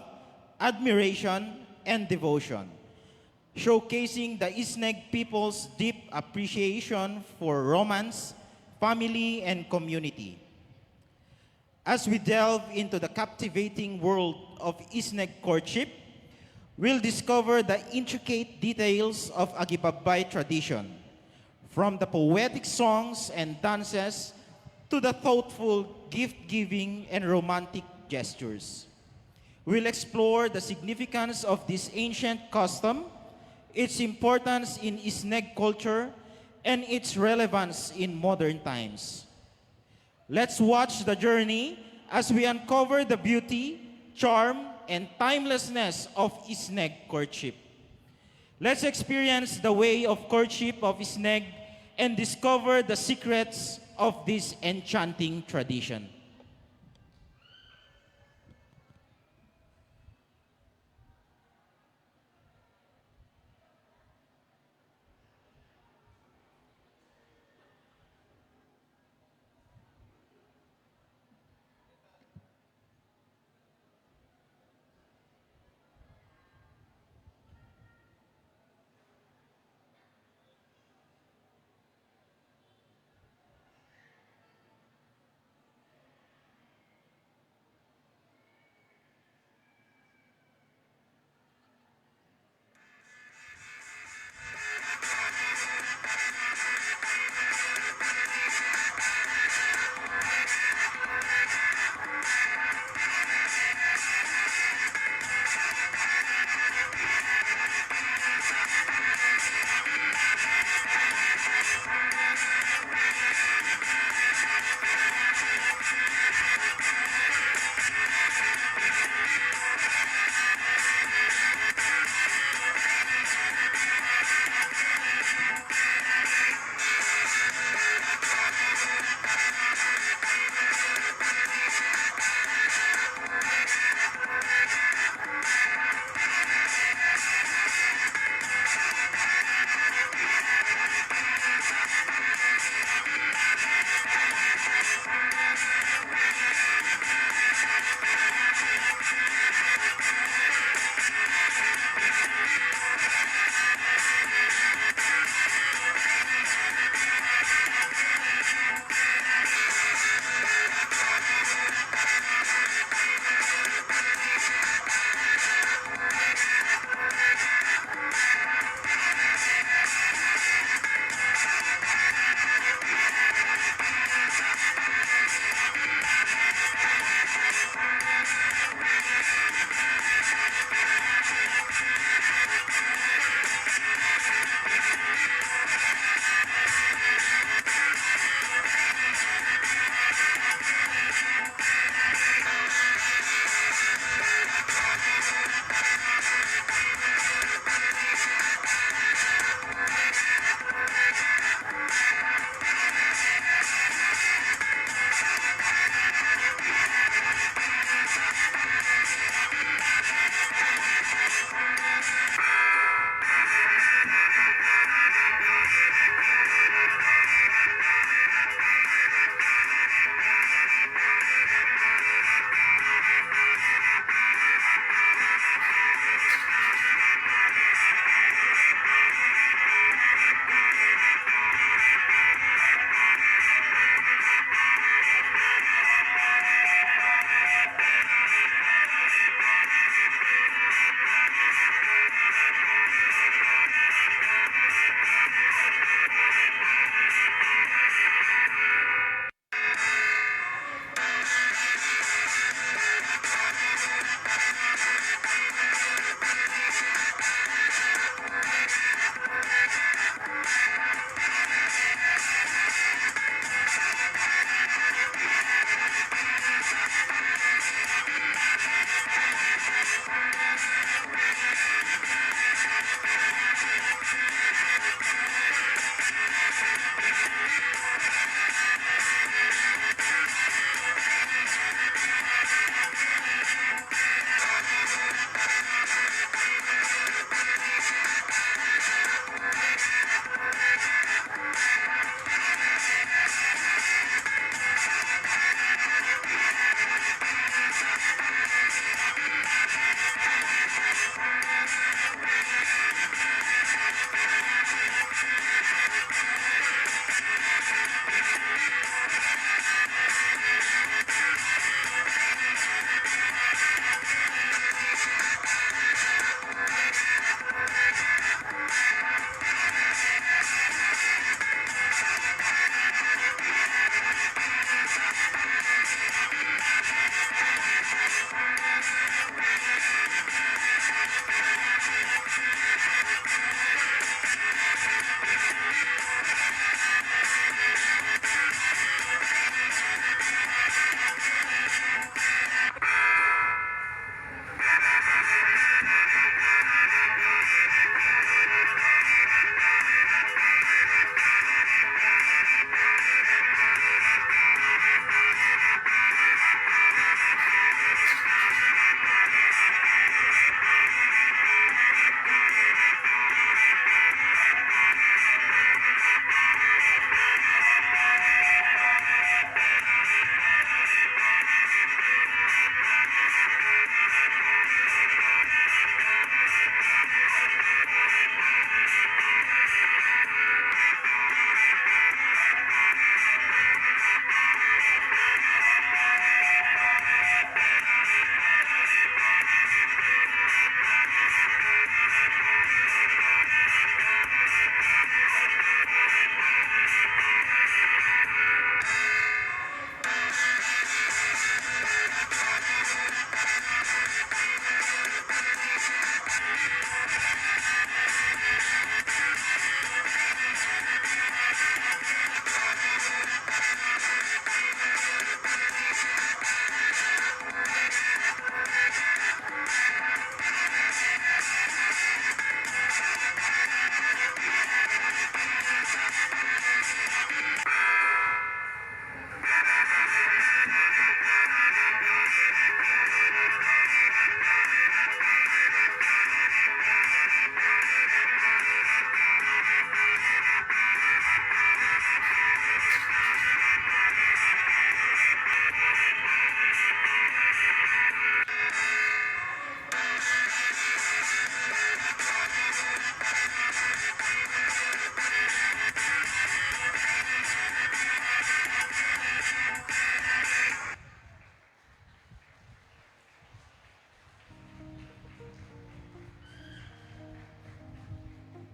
admiration, and devotion, showcasing the Isneg people's deep appreciation for romance, family, and community. As we delve into the captivating world of Isneg courtship, we'll discover the intricate details of Agibabay tradition, from the poetic songs and dances to the thoughtful gift-giving and romantic gestures. We'll explore the significance of this ancient custom, its importance in Isneg culture, and its relevance in modern times. Let's watch the journey as we uncover the beauty, charm, and timelessness of Isneg courtship. Let's experience the way of courtship of Isneg and discover the secrets of this enchanting tradition.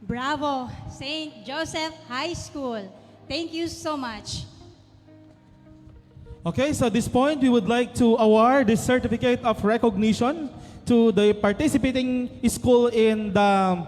Bravo, St. Joseph High School. Thank you so much. Okay, so at this point, we would like to award the certificate of recognition to the participating school in the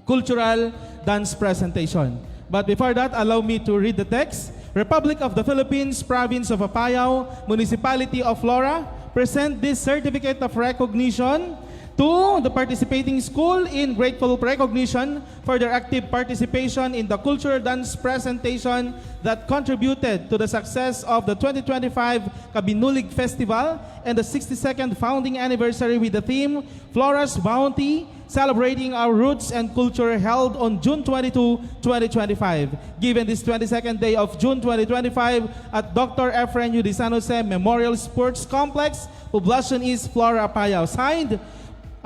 cultural dance presentation. But before that, allow me to read the text. Republic of the Philippines, Province of Apayao, Municipality of Flora, present this certificate of recognition to the participating school in grateful recognition for their active participation in the cultural dance presentation that contributed to the success of the 2025 Kabinnulig Festival and the 62nd founding anniversary with the theme Flora's Bounty, celebrating our roots and culture, held on June 22, 2025. Given this 22nd day of June 2025 at Dr. Efren U. de San Jose Memorial Sports Complex, Poblacion East, Flora, Apayao. Signed,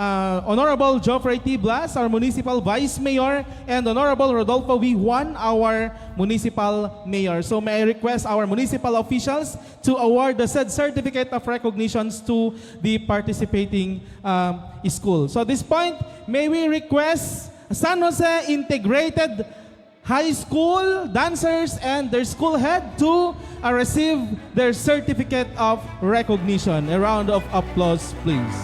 Honorable Joffrey T. Blas, our Municipal Vice Mayor, and Honorable Rodolfo V. Juan, our Municipal Mayor. So may I request our municipal officials to award the said certificate of recognitions to the participating school. So at this point, may we request San Jose Integrated High School dancers and their school head to receive their certificate of recognition. A round of applause, please.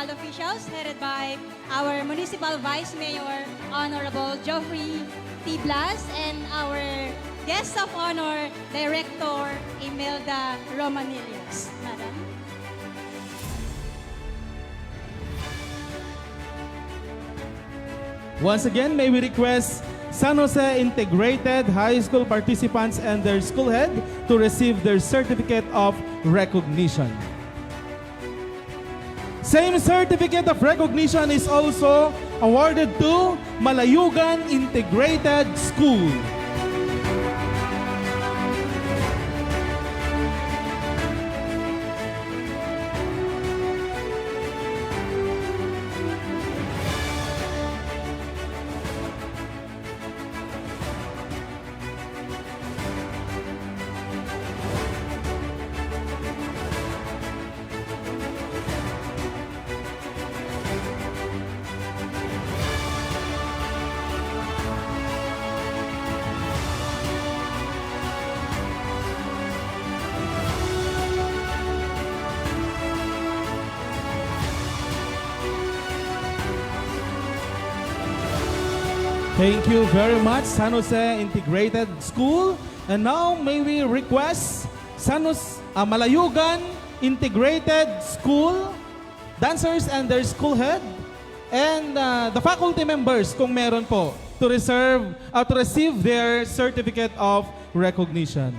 Officials headed by our Municipal Vice Mayor, Honorable Joffrey T. Blas, and our guest of honor, Director Imelda Romanillos. Madam. Once again, may we request San Jose Integrated High School participants and their school head to receive their certificate of recognition. Same certificate of recognition is also awarded to Malayugan Integrated School. Thank you very much, San Jose Integrated School. And now, may we request Malayugan Integrated School dancers and their school head and the faculty members, kung meron po, to receive their certificate of recognition.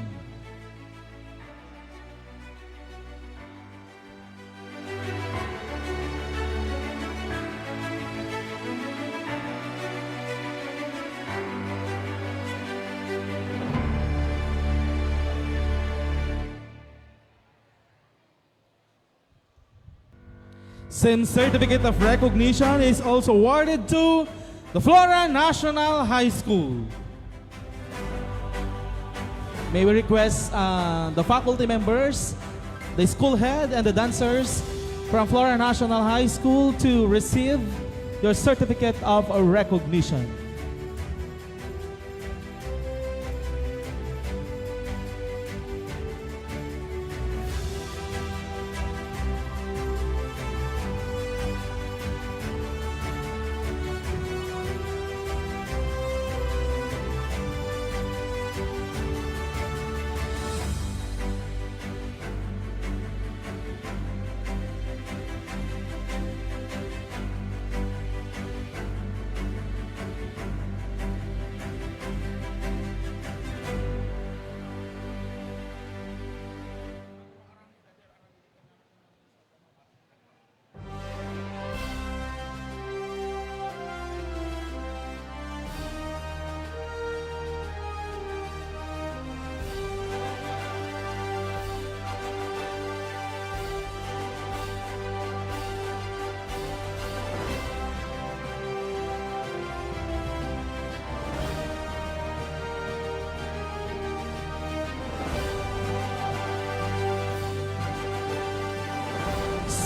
Same certificate of recognition is also awarded to the Flora National High School. May we request the faculty members, the school head, and the dancers from Flora National High School to receive your certificate of recognition.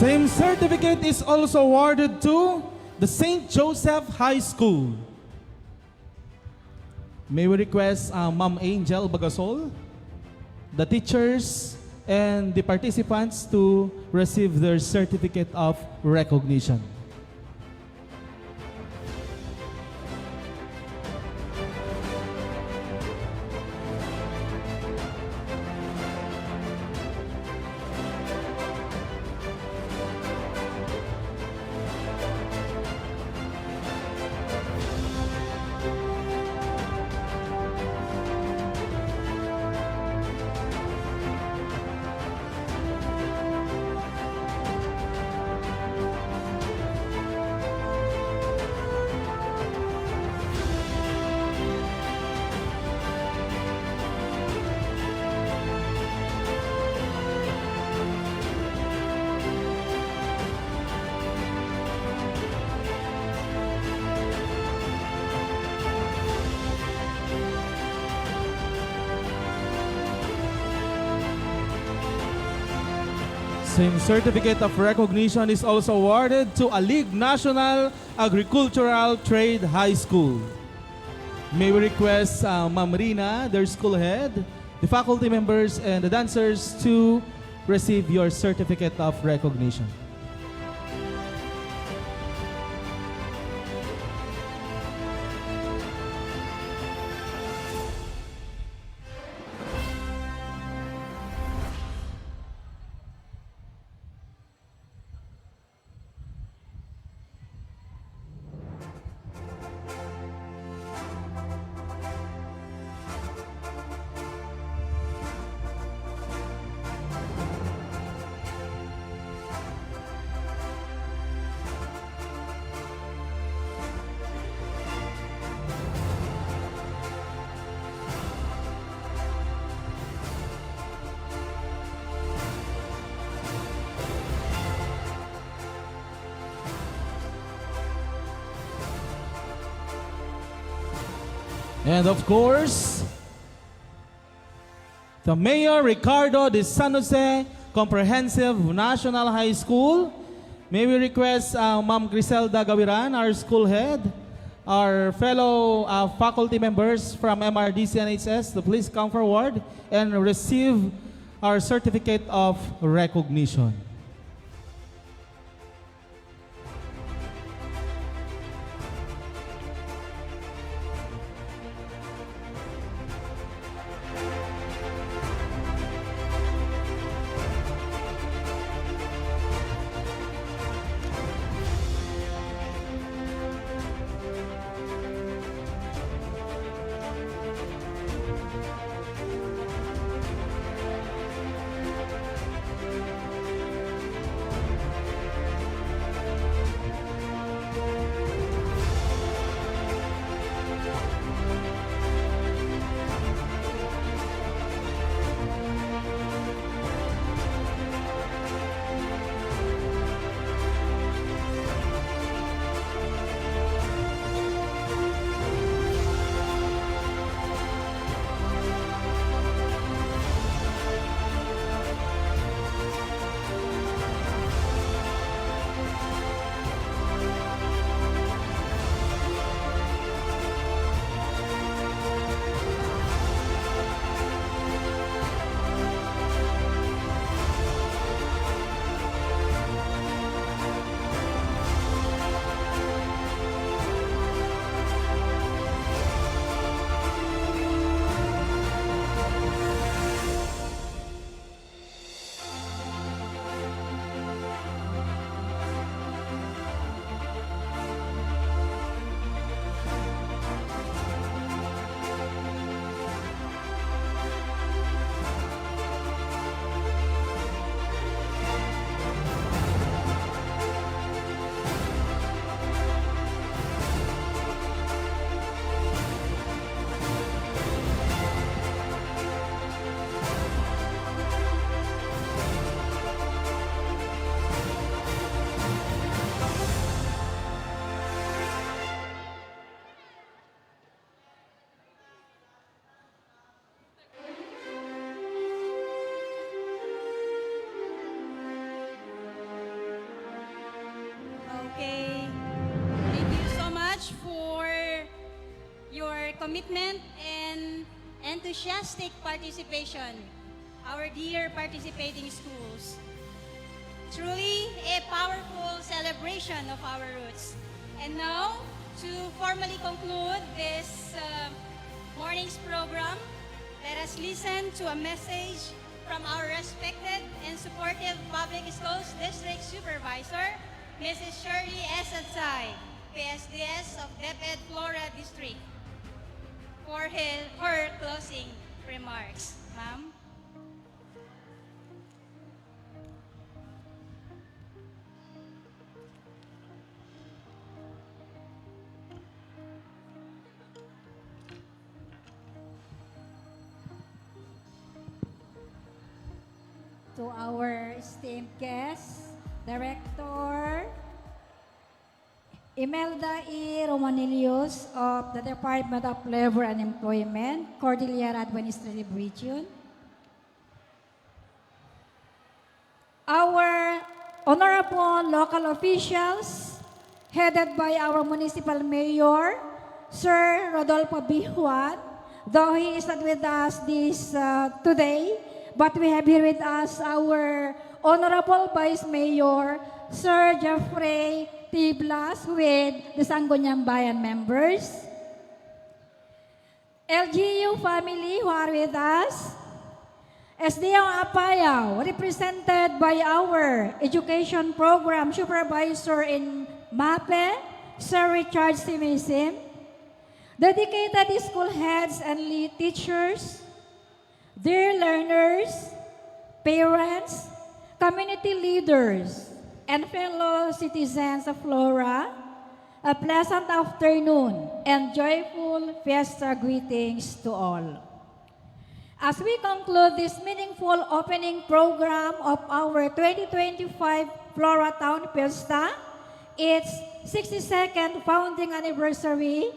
Same certificate is also awarded to the St. Joseph High School. May we request Ma'am Angel Bagasol, the teachers, and the participants to receive their certificate of recognition. Same certificate of recognition is also awarded to Alig National Agricultural Trade High School. May we request Ma'am Rina, their school head, the faculty members, and the dancers to receive your certificate of recognition. And of course, the Mayor Ricardo de San Jose Comprehensive National High School. May we request Ma'am Griselda Gawiran, our school head, our fellow faculty members from MRDC NHS to please come forward and receive our certificate of recognition. commitment and enthusiastic participation, our dear participating schools. Truly a powerful celebration of our roots. And now, to formally conclude this morning's program, let us listen to a message from our respected and supportive Public Schools District Supervisor, Mrs. Shirley S. Adsay, PSDS of DepEd Flora District, for her closing remarks. Ma'am. To our esteemed guests, Director Imelda E. Romanilius of the Department of Labor and Employment, Cordillera Administrative Region. Our honorable local officials, headed by our municipal mayor, Sir Rodolfo B. Juan, though he is not with us today, but we have here with us our Honorable Vice Mayor, Sir Jeffrey T. Blas, with the Sangguniang Bayan members. LGU family who are with us. SDO Apayao, represented by our Education Program Supervisor in MAPE, Sir Richard Simisim. Dedicated school heads and lead teachers, dear learners, parents, community leaders, and fellow citizens of Flora, a pleasant afternoon and joyful fiesta greetings to all. As we conclude this meaningful opening program of our 2025 Flora Town Fiesta, its 62nd founding anniversary,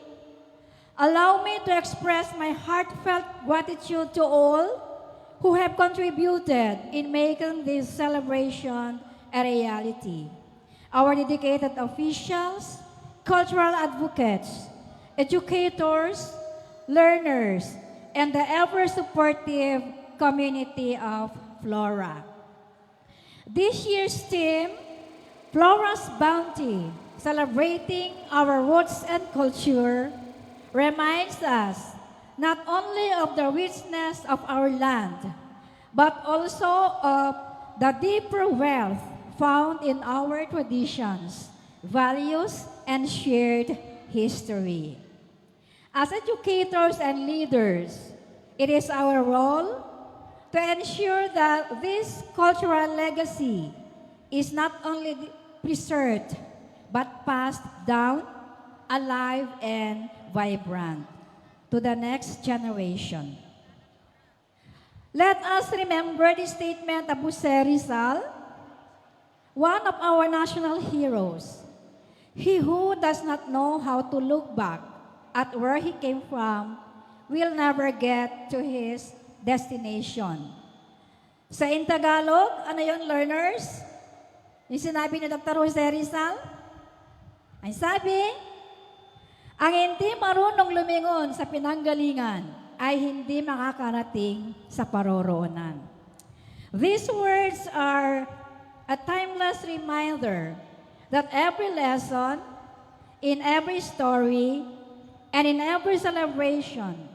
allow me to express my heartfelt gratitude to all who have contributed in making this celebration a reality. Our dedicated officials, cultural advocates, educators, learners, and the ever-supportive community of Flora. This year's theme, Flora's Bounty, celebrating our roots and culture, reminds us not only of the richness of our land, but also of the deeper wealth found in our traditions, values, and shared history. As educators and leaders, it is our role to ensure that this cultural legacy is not only preserved, but passed down, alive, and vibrant to the next generation. Let us remember the statement of Jose Rizal, one of our national heroes. He who does not know how to look back at where he came from will never get to his destination. Sa in Tagalog, ano yun, learners? Yung sinabi ni Dr. Jose Rizal? Ang sabi, ang hindi marunong lumingon sa pinanggalingan ay hindi makakarating sa paroroonan. These words are a timeless reminder that every lesson, in every story, and in every celebration,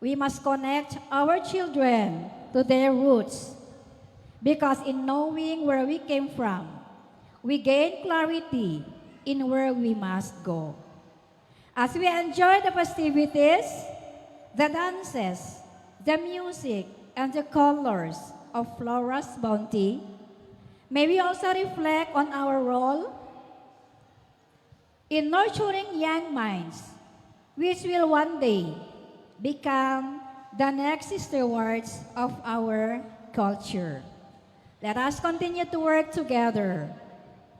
we must connect our children to their roots. Because in knowing where we came from, we gain clarity in where we must go. As we enjoy the festivities, the dances, the music, and the colors of Flora's bounty, may we also reflect on our role in nurturing young minds, which will one day become the next stewards of our culture. Let us continue to work together,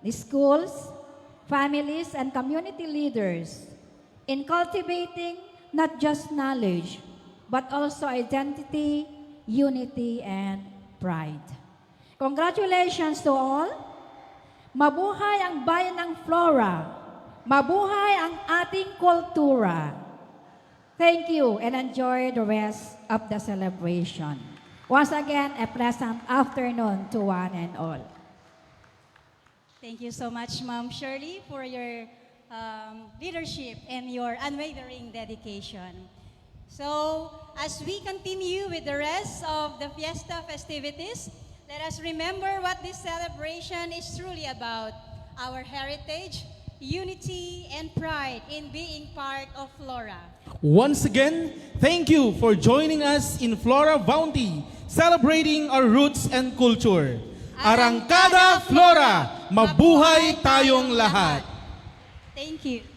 the schools, families, and community leaders, in cultivating not just knowledge, but also identity, unity, and pride. Congratulations to all. Mabuhay ang bayan ng Flora. Mabuhay ang ating kultura. Thank you and enjoy the rest of the celebration. Once again, a pleasant afternoon to one and all. Thank you so much, Ma'am Shirley, for your leadership and your unwavering dedication. So, as we continue with the rest of the fiesta festivities, let us remember what this celebration is truly about: our heritage, unity, and pride in being part of Flora. Once again, thank you for joining us in Flora Bounty, celebrating our roots and culture. Arangkada Flora, mabuhay tayong lahat! Thank you.